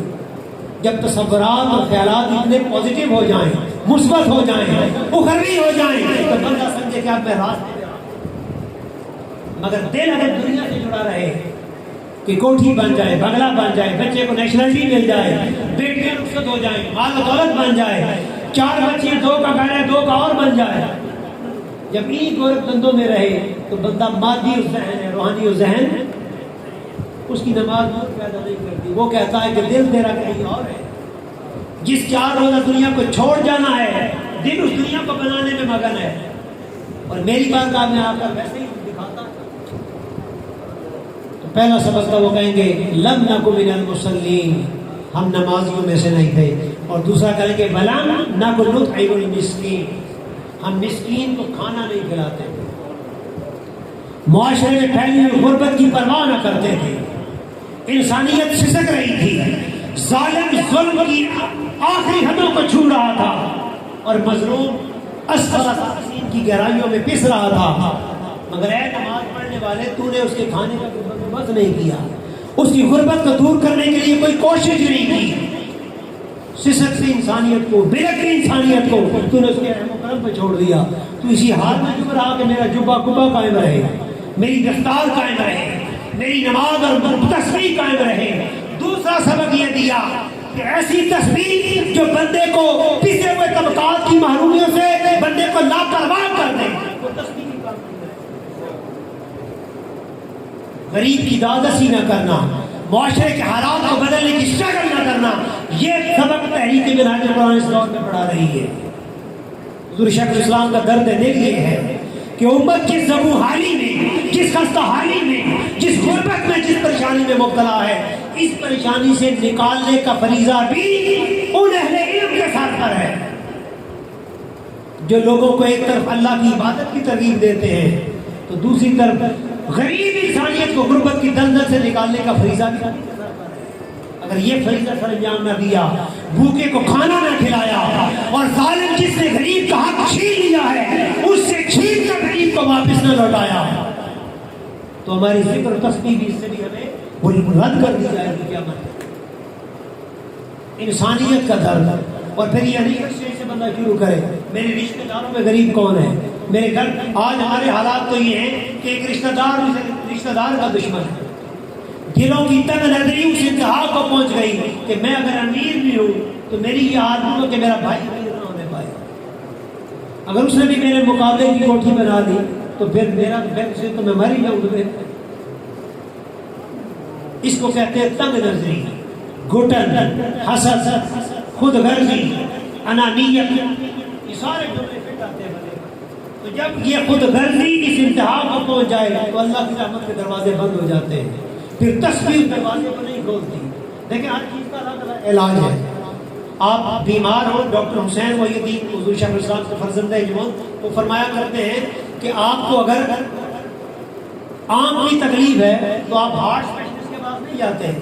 جب تصورات اور خیالات اتنے پازیٹیو ہو جائیں، مثبت ہو جائیں، اخروی ہو جائیں تو بندہ سمجھے کہ اب میں راستے پہ آ رہا ہوں۔ مگر دل اگر دنیا سے جڑا رہے کہ کوٹھی بن جائے، بنگلہ بن جائے، بچے کو نیشنلٹی مل جائے، بیٹیاں رخصت ہو جائیں، مال و دولت بن جائے، 4 بچے، 2 کا گھر ہے 2 کا اور بن جائے، جب انہیں گورکھ دندوں میں رہے تو بندہ مادی ذہن ہے، روحانی ذہن اس کی نماز نور پیدا نہیں کرتی۔ وہ کہتا ہے کہ دل تیرا کہیں اور ہے، جس 4 روزہ دنیا کو چھوڑ جانا ہے، دل اس دنیا کو بنانے میں مگن ہے، اور میری بارگاہ میں آ کر ویسے ہی دکھاتا ہے۔ تو پہلا سبق تھا، وہ کہیں گے لم نکن من المصلین، ہم نمازیوں میں سے نہیں تھے، اور دوسرا کہیں گے ولم نکن نطعم المسکین، ہم مسکین کو کھانا نہیں کھلاتے، معاشرے میں پھیلی ہوئی غربت کی پرواہ نہ کرتے تھے، انسانیت سسک رہی تھی، ظالم ظلم کی آخری حدوں کو چھو رہا تھا، اور مظلوم اسفل سافلین کی گہرائیوں میں پس رہا تھا، مگر اے نماز پڑھنے والے، تو نے اس کے کھانے کا بندوبست نہیں کیا، اس کی غربت کو دور کرنے کے لیے کوئی کوشش نہیں کی، سسکتی انسانیت کو، بلکتی انسانیت کو تو نے اس کے رحم و کرم پہ چھوڑ دیا۔ تو اسی حال میں چپ رہا کہ میرا جبہ کبا قائم رہے، میری دستار قائم رہے، میری نماز اور تسبیح قائم رہے۔ دوسرا سبق یہ دیا کہ ایسی تسبیح جو بندے کو پسے ہوئے طبقات کی محرومیوں سے بندے کو لاپرواہ کر دے، وہ تسبیح کی کام نہیں ہے۔ غریب کی دادرسی نہ کرنا، معاشرے کے حالات کو بدلنے کی اسٹرگل نہ کرنا، یہ سبق تحریک منہاج القرآن اس دور میں پڑھا رہی ہے۔ حضور شیخ الاسلام کا درد دل یہ ہے کہ امت جس زبوں حالی میں، جس خستہ حالی میں، جس غربت میں، جس پریشانی میں مبتلا ہے، اس پریشانی سے نکالنے کا فریضہ بھی ان اہل علم کے ساتھ پر ہے جو لوگوں کو ایک طرف اللہ کی عبادت کی ترغیب دیتے ہیں تو دوسری طرف غریب انسانیت کو غربت کی دلدل سے نکالنے کا فریضہ بھی ان کے ساتھ پر ہے۔ اگر یہ فریضہ سر انجام نہ دیا، بھوکے کو کھانا نہ کھلایا، اور ظالم جس نے غریب کا حق چھین لیا ہے اس سے چھین کر غریب کو واپس نہ لوٹایا، تو ہماری ذکر و تسبیح بھی اس سے بھی ہمیں بالکل رد کر دی جائے گی قیامت۔ انسانیت کا درد، اور پھر یہ نہیں سے بندہ شروع کرے میرے رشتہ داروں میں غریب کون ہے، میرے گھر آج ہمارے حالات تو یہ ہیں کہ ایک رشتہ دار کا دشمن ہے، دلوں کی تنگ نظری اس انتہا کو پہنچ گئی کہ میں اگر امیر بھی ہوں تو میری یہ عادت ہو کہ میرا بھائی امیر نہ ہونے پائے، اگر اس نے بھی میرے مقابلے کی کوٹھی بنا دی تو پھر میرا سے تو میں مر ہی جاؤں گا۔ اس کو کہتے ہیں تنگ نظری، گھٹن، حسد، خود غرضی، انانیت، یہ سارے جملے فٹ آتے ہیں بندے پر۔ تو جب یہ خود غرضی اس انتہا کو پہنچ جائے تو اللہ کی رحمت کے دروازے بند ہو جاتے ہیں، پھر تسبیح دروازے کو نہیں کھولتی۔ لیکن ہر چیز کا الگ الگ علاج ہے۔ آپ بیمار ہو، ڈاکٹر حسین محی الدین حضور شیخ الاسلام کے فرزند اجمل وہ فرمایا کرتے ہیں کہ آپ کو اگر آنکھ کی تکلیف ہے تو آپ ہارٹ اسپیشلسٹ کے پاس نہیں جاتے ہیں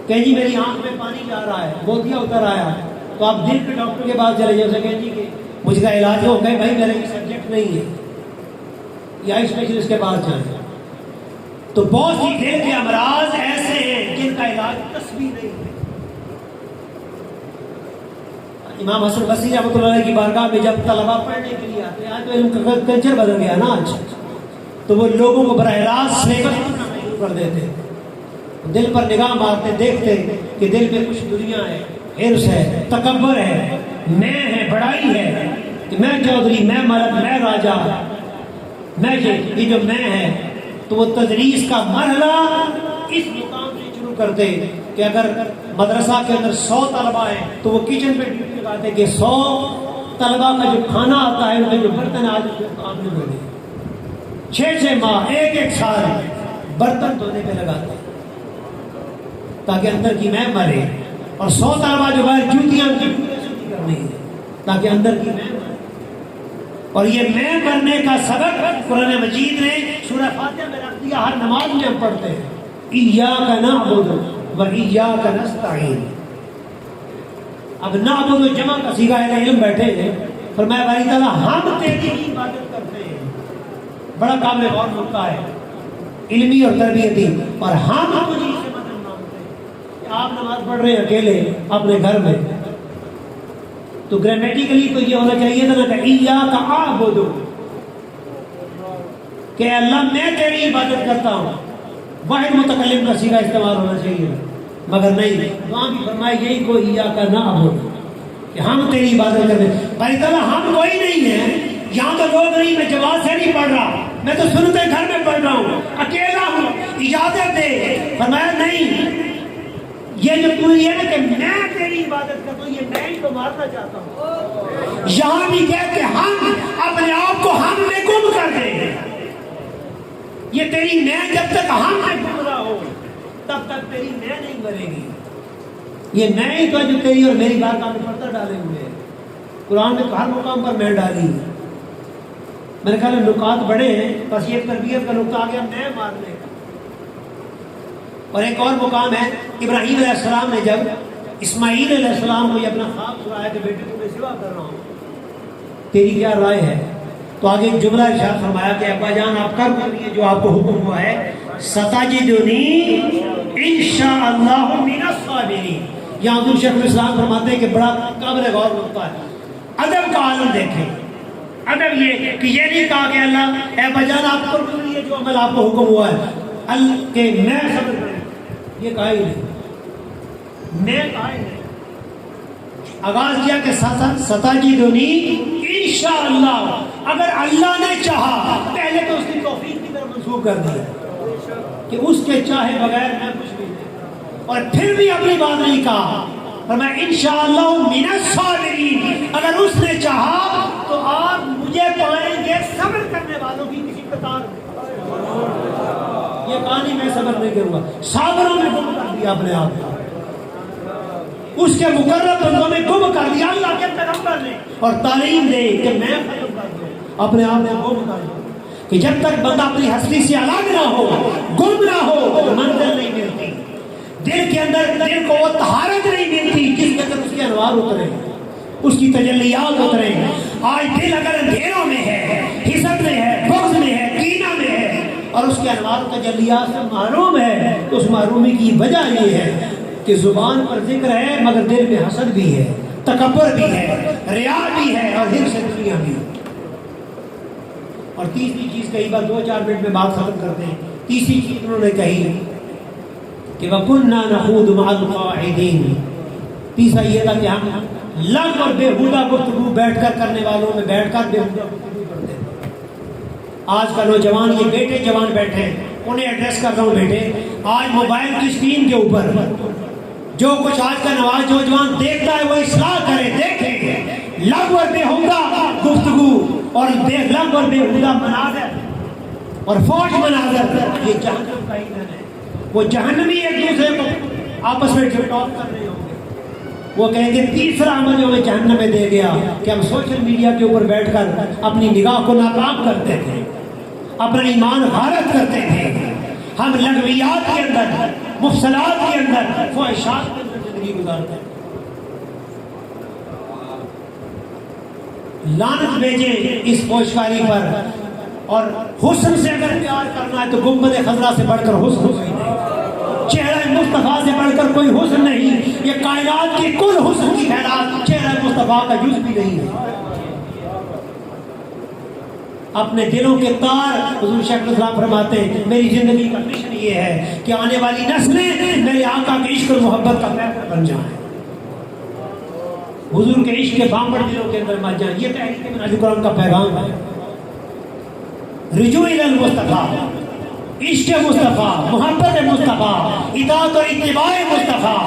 کہ جی میری آنکھ میں پانی جا رہا ہے، موتیا اتر آیا، تو آپ دل کے ڈاکٹر کے پاس چلے جائیں کہ جی کہ مجھ کا علاج ہو گئے، بھائی میرا یہ سبجیکٹ نہیں ہے، یا اسپیشلسٹ کے پاس جائیں۔ تو بہت سی دل کے امراض ایسے ہیں جن کا علاج تسبیح نہیں ہے. امام حسن بصری رحمۃ اللہ علیہ کی بارگاہ میں جب طلبہ پڑھنے کے لیے آتے ہیں، آج تو علم کا کلچر بدل گیا نا آج، تو وہ لوگوں کو براہ راست سلیبس کر دیتے، دل پر نگاہ مارتے، دیکھتے کہ دل میں کچھ دنیا ہے، حرص ہے، تکبر ہے، میں ہے، بڑائی ہے کہ میں چودھری، میں مرد، میں راجا، میں یہ جو میں ہے. تو وہ تدریس کا مرحلہ اس مقام سے شروع کرتے کہ اگر مدرسہ کے اندر 100 طلبہ ہیں تو وہ کچن پہ ڈیوٹی لگاتے کہ 100 طلبہ کا جو کھانا آتا ہے ان کے جو برتن آج آپ نے دھونے، 6 ماہ، ایک سال برتن دھونے پہ لگاتے تاکہ اندر کی میں مرے، اور 100 طلبہ جو باہر جوتیاں کرنی ہے تاکہ اندر کی میں مرے. اور یہ میں مرنے کا سبق قرآن مجید نے سورہ فاتحہ میں رکھ دیا. ہر نماز میں ہم پڑھتے ہیں ایاک نعبد و ایاک نستعین. اب نعبد جمع کا صیغہ ہے، علم بیٹھے ہیں، فرمایا باری تعالیٰ ہم تیری عبادت کرتے ہیں. بڑا قابل غور نقطہ ہے علمی اور تربیتی. اور ہم تجھی سے مدد مانگتے ہیں کہ آپ نماز پڑھ رہے ہیں اکیلے اپنے گھر میں، تو گرامیٹیکلی تو یہ ہونا چاہیے تھا نا کہ ایاک اعبد، کہ اللہ میں تیری عبادت کرتا ہوں. واحد متکلم کا صیغہ استعمال ہونا چاہیے، مگر نہیں، وہاں بھی فرمایا یہی کو ایاک نعبد، کہ ہم تیری عبادت کرتے ہیں. بھائی تعالیٰ ہم کوئی نہیں ہے یہاں تو لوگ نہیں، میں جماعت سے نہیں پڑھ رہا، میں تو سنتے گھر میں پڑھ رہا ہوں، اکیلا ہوں، اجازت دے. فرمایا نہیں، یہ جو تو یہ ہے کہ میں تیری عبادت کرتا ہوں، یہ میں ہی تو مارنا چاہتا ہوں. یہاں بھی کہہ کہ ہم اپنے آپ کو ہم میں گم کر دیں. یہ تیری میں جب تک ہم میں گم رہا ہو تب تک تیری میں نہیں مرے گی. یہ میں ہی تو جو تیری اور میری بات آپ نے پردہ ڈالے ہوئے ہیں. قرآن میں ہر مقام پر میں ڈالی ہے. میں نے کہا نکات بڑے ہیں، بس یہ تربیت کا نقطہ آ گیا میں مارنے کا. اور ایک اور مقام ہے، ابراہیم علیہ السلام نے جب اسماعیل علیہ السلام کو یہ اپنا خواب سنایا کہ بیٹے تمہیں سوا کر رہا ہوں، تیری کیا رائے ہے؟ تو آگے ایک جملہ ارشاد فرمایا کہ ابا جان آپ کر لیے جو آپ کو حکم ہوا ہے، ستجدنی انشاءاللہ من الصابرین. یہاں حضور شیخ الاسلام فرماتے ہیں کہ بڑا قابل غور ہوتا ہے. ادب کا عالم دیکھیں. ادب یہ کہ یہ نہیں کہا کہ اللہ اے ابا جان آپ کر لیے جو عمل آپ کو حکم ہوا ہے کہ میں صبر کروں، یہ کہا ہی نہیں، میں کہا ہی نہیں. آغاز کیا کہ ستجدنی انشاءاللہ، اگر اللہ نے چاہا. پہلے تو اس کی توفیق کی طرف منسوخ کر دیا کہ اس کے چاہے بغیر میں کچھ بھی نہیں، اور پھر بھی اپنی بات نہیں کہا. فرمایا انشاءاللہ من الصابرین، اگر اس نے چاہا تو آپ مجھے پائیں گے صبر کرنے والوں کی کسی قطار میں. یہ کہانی میں صبر نہیں کروں گا، صابروں میں گم کر دیا اپنے آپ کو، اس کے مقرر بندوں میں گم کر دیا. اللہ کے پیغمبر نے اور تعلیم دے کہ میں ختم کر دوں، اپنے آپ میں گم کر دوں. کہ جب تک بندہ اپنی ہستی سے الگ نہ ہو، گم نہ ہو، منزل نہیں ملتی. دل کے اندر دل کو وہ طہارت نہیں ملتی جس کے اندر اس کے انوار اترے، اس کی تجلیات اترے. آج دل اگر اندھیروں میں ہے، حسد میں ہے، بغض میں ہے، کینہ میں ہے، اور اس کے انوار و تجلیات سے محروم ہے، تو اس محرومی کی وجہ یہ ہے کہ زبان پر ذکر ہے مگر دل میں حسد بھی ہے، تکبر بھی ہے، ریا بھی ہے، اور حرص دنیا بھی. اور تیسری چیز کئی بار 2-4 منٹ میں بات ختم کرتے ہیں. تیسری چیز انہوں نے کہی کہ وَكُنَّا نَخُوضُ مَعَ الْقَاعِدِينَ. تیسرا یہ تھا کہ ہم لغو اور بےہودہ گفتگو بیٹھ کر کرنے والوں میں بیٹھ کر بےہودہ گفتگو کرتے ہیں. آج کا نوجوان، یہ بیٹے جوان بیٹھے ہیں، انہیں ایڈریس کر رہا ہوں بیٹے. آج موبائل کی اسکرین کے اوپر جو کچھ آج کا نوجوان دیکھتا ہے وہ اصلاح کرے. دیکھیں لغو اور بےہودہ گفتگو اور لغو اور بےہودہ مناظر اور فوج مناظر، یہ جہنم کا ایندھن ہے. وہ جہنمی ایک دوسرے کو آپس میں ٹاک کر رہے ہوں گے. وہ کہیں گے تیسرا عمل جو ہمیں جہنم میں دے گیا کہ ہم سوشل میڈیا کے اوپر بیٹھ کر اپنی نگاہ کو ناکام کرتے تھے، اپنا ایمان غارت کرتے تھے. ہم لغویات کے اندر، مفصلات کے اندر، فحشات کے اندر زندگی گزارتے ہیں. لعنت بھیجیں اس فوشکاری پر اور حسن سے اگر پیار کرنا ہے تو گنبد خضرا سے بڑھ کر حسن کوئی نہیں، چہرہ مصطفیٰ سے بڑھ کر کوئی حسن نہیں، یہ کائنات کی کل حسن کی خیرات چہرہ مصطفیٰ کا جز بھی نہیں ہے۔ اپنے دلوں کے تار حضور شیخ الاسلام فرماتے ہیں میری زندگی کا مشن یہ ہے کہ آنے والی نسلیں میرے آقا کے عشق اور محبت کا پیغام بن جائیں، حضور کے عشق کے بامبڑ دلوں کے اندر مر جائیں۔ یہ تحریک منہاج القرآن کا پیغام ہے، رجوع الی المصطفیٰ، عشق مصطفیٰ، محبت مصطفیٰ، اطاعت اور اتباع مصطفیٰ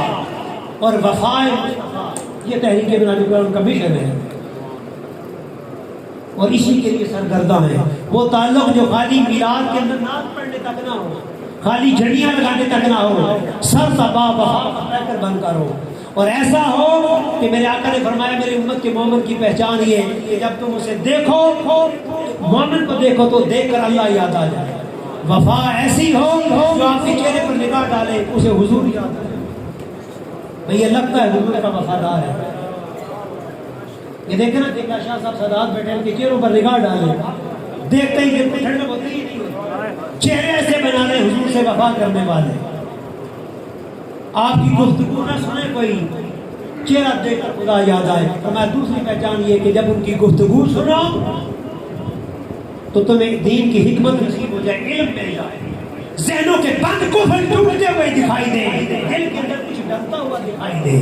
اور وفاء مصطفیٰ، یہ تحریک منہاج القرآن کا مشن ہے اور اسی کے لیے سرگرداں ہیں۔ وہ تعلق جو خالی میلاد کے اندر نعت پڑھنے تک نہ ہو، خالی جھنڈیاں لگانے تک نہ ہو، سر تبا وفا کا پیکر بن کر ہو، اور ایسا ہو کہ میرے آقا نے فرمایا میری امت کے مومن کی پہچان یہ ہے کہ جب تم اسے دیکھو، مومن کو دیکھو تو دیکھ کر اللہ یاد آ جائے۔ وفا ایسی ہو جو آپ کے چہرے پر نگاہ ڈالے اسے حضور یاد آ جائے۔ بھئی یہ لگتا ہے حضور کا وفادار ہے۔ یہ دیکھیں نا دیکھا شاہ صاحب سادات بیٹھے ان کے چہروں پر نگاہ ڈالے، دیکھتے ہی دیکھتے ٹھنڈک ہوتی ہی نہیں، چہرے ایسے بنانے حضور سے وفا کرنے والے۔ آپ کی گفتگو نہ سنے کوئی، چہرہ دیکھ کر خدا یاد آئے۔ فرمایا دوسری پہچان یہ کہ جب ان کی گفتگو سنو تو تمہیں دین کی حکمت نصیب ہو جائے، علم مل جائے، ذہنوں کے بند کفر ٹوٹتے ہوئے دکھائی دے، دل کے اندر کچھ ڈرتا ہوا دکھائی دے،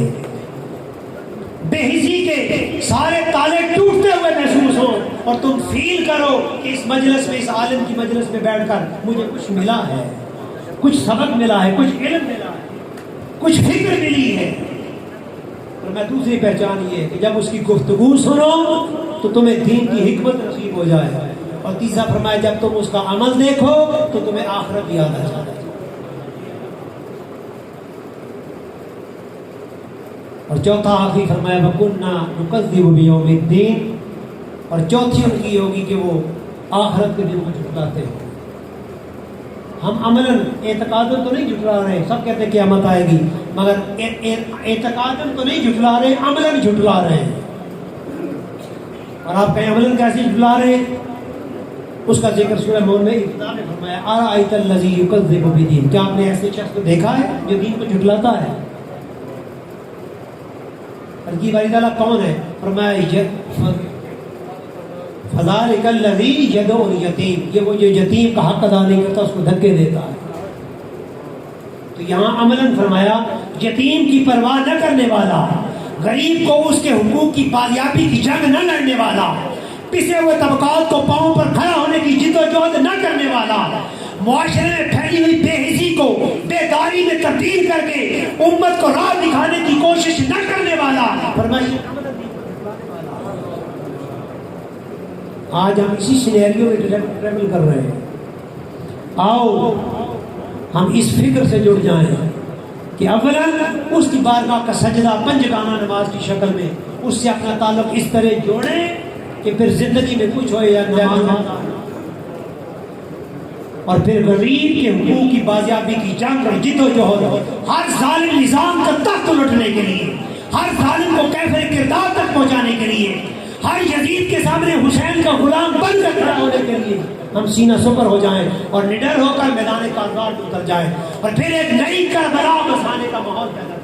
بے حسی کے سارے تالے ٹوٹتے ہوئے محسوس ہو، اور تم فیل کرو کہ اس مجلس میں، اس عالم کی مجلس میں بیٹھ کر مجھے کچھ ملا ہے، کچھ سبق ملا ہے، کچھ علم ملا ہے، کچھ فکر ملی ہے۔ اور میں دوسری پہچان یہ ہے کہ جب اس کی گفتگو سنو تو تمہیں دین کی حکمت نصیب ہو جائے، اور تیسرا فرمایا جب تم اس کا عمل دیکھو تو تمہیں آخرت یاد آ جائے۔ اور چوتھا آخری فرمایا وَكُنَّا نُكَذِّبُ بِيَوْمِ الدِّينِ، اور چوتھی ان کی ہوگی کہ وہ آخرت کے دن کو جھٹلاتے ہیں۔ ہم عملاً اعتقاداً تو نہیں جھٹلا رہے، سب کہتے ہیں قیامت آئے گی، مگر اعتقاداً تو نہیں جھٹلا رہے، عملاً جھٹلا رہے ہیں۔ اور آپ کہیں عملاً کیسے جھٹلا رہے ہیں؟ اس کا ذکر سورہ مومن میں ابتدا میں فرمایا أَرَأَيْتَ الَّذِي يُكَذِّبُ بِالدِّينِ، کیا آپ نے ایسے شخص کو دیکھا ہے جو دین کو جھٹلاتا ہے؟ ترکیب والی تعالیٰ کون ہے؟ فرمایا فَذَلِكَ الَّذِي يَدْعُو الْيَتِيمَ، یہ وہ جو یتیم کا حق ادا نہیں کرتا اس کو دھکے دیتا ہے۔ تو یہاں عملاً فرمایا یتیم کی پرواہ نہ کرنے والا، غریب کو اس کے حقوق کی بازیابی کی جنگ نہ لڑنے والا، پسے ہوئے طبقات کو پاؤں پر کھڑا ہونے کی جد و جہد نہ کرنے والا، معاشرے میں پھیلی ہوئی بے حسی کو بیداری میں تبدیل کر کے امت کو راہ دکھانے کی کوشش نہ کرنے والا، فرمائیے آج ہم اسی سینیریو میں ٹریول کر رہے ہیں۔ آؤ ہم اس فکر سے جڑ جائیں کہ اولاً اس کی بارگاہ کا سجدہ پنجگانہ نماز کی شکل میں اس سے اپنا تعلق اس طرح جوڑیں کہ پھر زندگی میں کچھ ہو یا نہ، اور پھر غریب کے حقوق کی بازیابی کی جنگ اور جد و جہد، ہر ظالم نظام کا تخت لٹنے کے لیے، ہر ظالم کو کیفر کردار تک پہنچانے کے لیے، ہر یزید کے سامنے حسین کا غلام بن کر کھڑا ہونے کے لیے ہم سینہ سپر ہو جائیں اور نڈر ہو کر میدان کارزار میں اتر جائیں، اور پھر ایک نئی کربلا بسانے کا ماحول پیدا کریں۔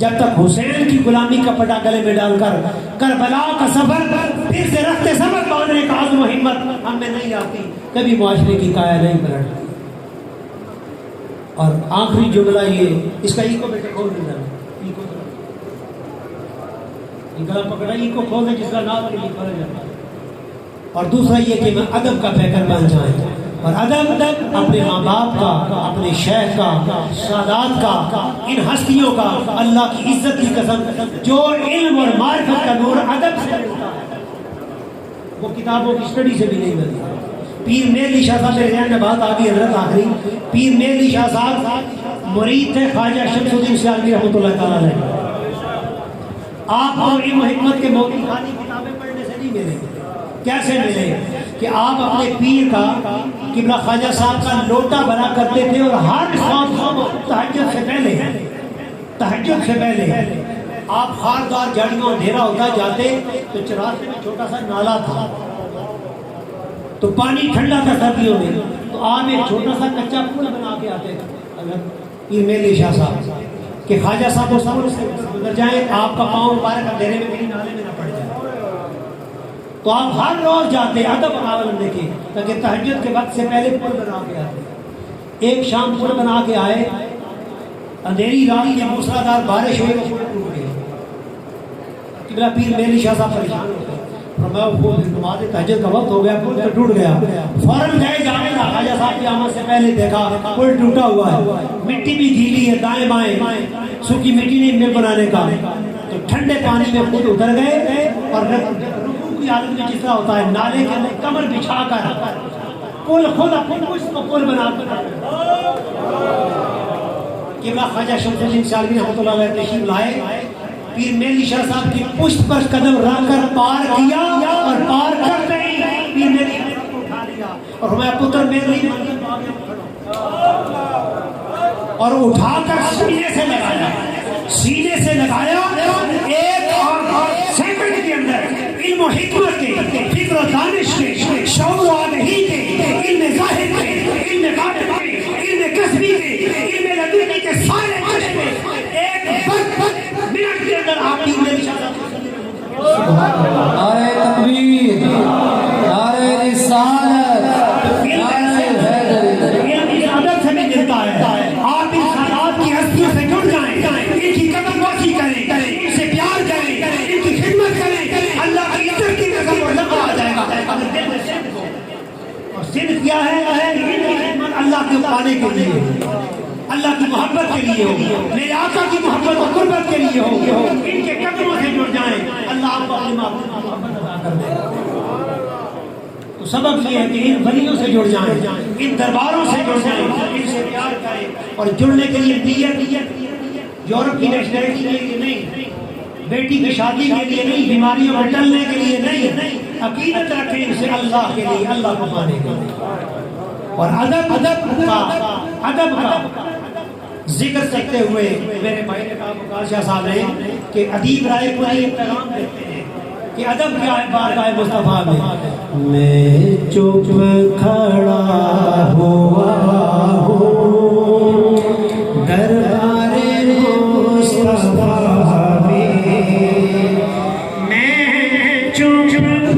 جب تک حسین کی غلامی کا پٹا گلے میں ڈال کر کربلا کا سفر پھر سے رخت سبق باندھنے کا عزم و ہمت ہم میں نہیں آتی، کبھی معاشرے کی کایا نہیں پلٹتی۔ اور آخری جملہ یہ، اس کا ایکو بیٹے کھول دے جانا، گلا پکڑا ایکو کھول دے جس کا نام نہیں کھولا جاتا۔ اور دوسرا یہ کہ میں ادب کا پیکر بن جائیں، اور ادب اپنے ماں باپ کا، اپنے شیخ کا، سادات کا، ان ہستیوں کا، اللہ کی عزت کی قسم جو علم اور معرفت کا نور ادب سے ملتا ہے وہ کتابوں کی اسٹڈی سے بھی نہیں ملتا۔ پیر میر علی شاہ صاحب میرے ذہن میں بات آ گئی حضرت آخری، پیر میر علی شاہ صاحب مرید تھے خواجہ شمس الدین سیالوی رحمۃ اللہ تعالیٰ علیہ۔ آپ کو علم و حکمت کے موتی خالی کتابیں پڑھنے سے نہیں ملے، کیسے ملے کہ آپ اپنے پیر کا، قبلہ خواجہ صاحب کا لوٹا بنا کرتے تھے، اور ہر تہجد سے پہلے آپ خاردار جھاڑیوں اندھیرا ہوتا جاتے تو چراستے میں چھوٹا سا نالا تھا، تو پانی ٹھنڈا تھا سردیوں میں، تو آپ ایک چھوٹا سا کچا پل بنا کے آتے تھے پیر میرعلی شاہ صاحب کہ خواجہ صاحب اس پل سے گزر جائیں، آپ کا پاؤں مبارک اندھیرے میں کہیں نالے میں نہ پڑ جائے. تو آپ ہر روز جاتے ادب بناول لے کے تاکہ تہجد کے وقت سے پہلے پل بنا کے آتے. ایک شام پل بنا کے آئے، اندھیری رات میں موسلادھار بارش ہوئی، پل ٹوٹ گیا. قبلہ پیر میرعلی شاہ صاحب پریشان ہو گئے، فرمایا وہ نماز تہجد کا وقت ہو گیا، پل تو ٹوٹ گیا. فوراً گئے جانے کا خواجہ صاحب کی آمد سے پہلے دیکھا پل ٹوٹا ہوا ہے، مٹی بھی گیلی ہے دائیں بائیں، سوکھی مٹی نہیں مل بنانے کا. تو ٹھنڈے پانی میں خود اتر گئے اور رکوع کی حالت میں جس طرح ہوتا ہے نالے کے اندر کمر بچھا کر پل خود اپنے پشت کو پل بنا کر قبلہ خواجہ شمس الدین سالمی رحمۃ اللہ علیہ تشریف لائے، پیر میرعلی شاہ صاحب کی پشت پر قدم رکھ کر پار کیا اور پار کرتے ہی پیر میرعلی کو اٹھا لیا اور ہمارا پتر میرعلی اور اٹھا کر سینے سے لگایا. ایک سیکنڈ کے اندر علم و حکمت کے، فکر و دانش کے، شعور و آگہی کے، علم ظاہر کے، علم باطن کے، علم کسبی کے، علم لدنی کے سارے چشمے ایک منٹ کے اندر آپ کی میری
نعرہ تکبیر، نعرہ رسالت، نعرہ حیدری.
عادت سے نہیں ملتا ہے. آپ ان سادات کی ہستیوں سے جڑ جائیں، ان کی قدم بازی کریں، ان سے پیار کریں، ان کی خدمت کریں، اللہ کی عزت کی قسم اور لقب آ جائے گا. اگر دل میں صدق ہو، اور صدق کیا ہے؟ ان کی خدمت اللہ کے پانے کے لیے، اللہ کی محبت کے لیے ہو، میرے آقا کی محبت و قربت کے لیے ہو. ان کے قدموں سے جڑ جائیں، اللہ آپ کو اپنی محبت عطا کر دے. تو سبب یہ ہے کہ ان ولیوں سے جڑ جائیں، ان درباروں سے جڑ جائیں، ان سے پیار کریں. اور جڑنے کے لیے نیت یورپ کی نیشنلٹی کے لیے نہیں، بیٹی کی شادی کے لیے نہیں، بیماریوں میں ٹلنے کے لیے نہیں، عقیدت رکھیں ان سے اللہ کے لیے، اللہ کو پانے کے لیے. اور ادب کا ذکر کرتے ہوئے میرے بھائی نے کہا وقار شاہ صاحب نے کہ ادیب رائے کو یہ پیغام دیتے ہیں کہ ادب کیا ہے بارگاہ مصطفیٰ میں چپ کھڑا ہوا ہوں دربار مصطفیٰ میں چپ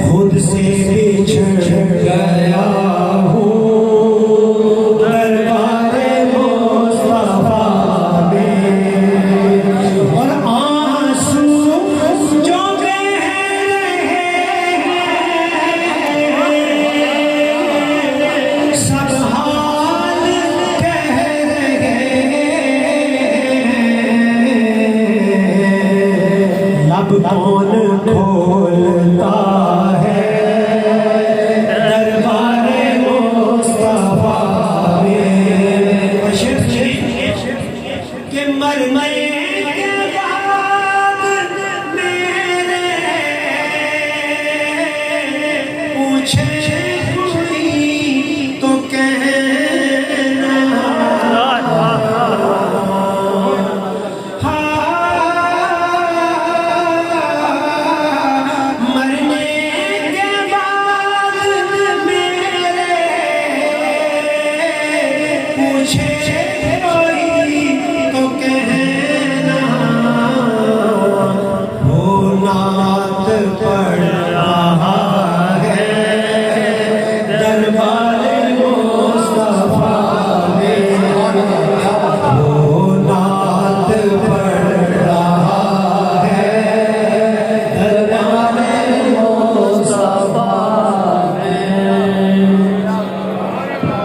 خود سے بچھڑ گئے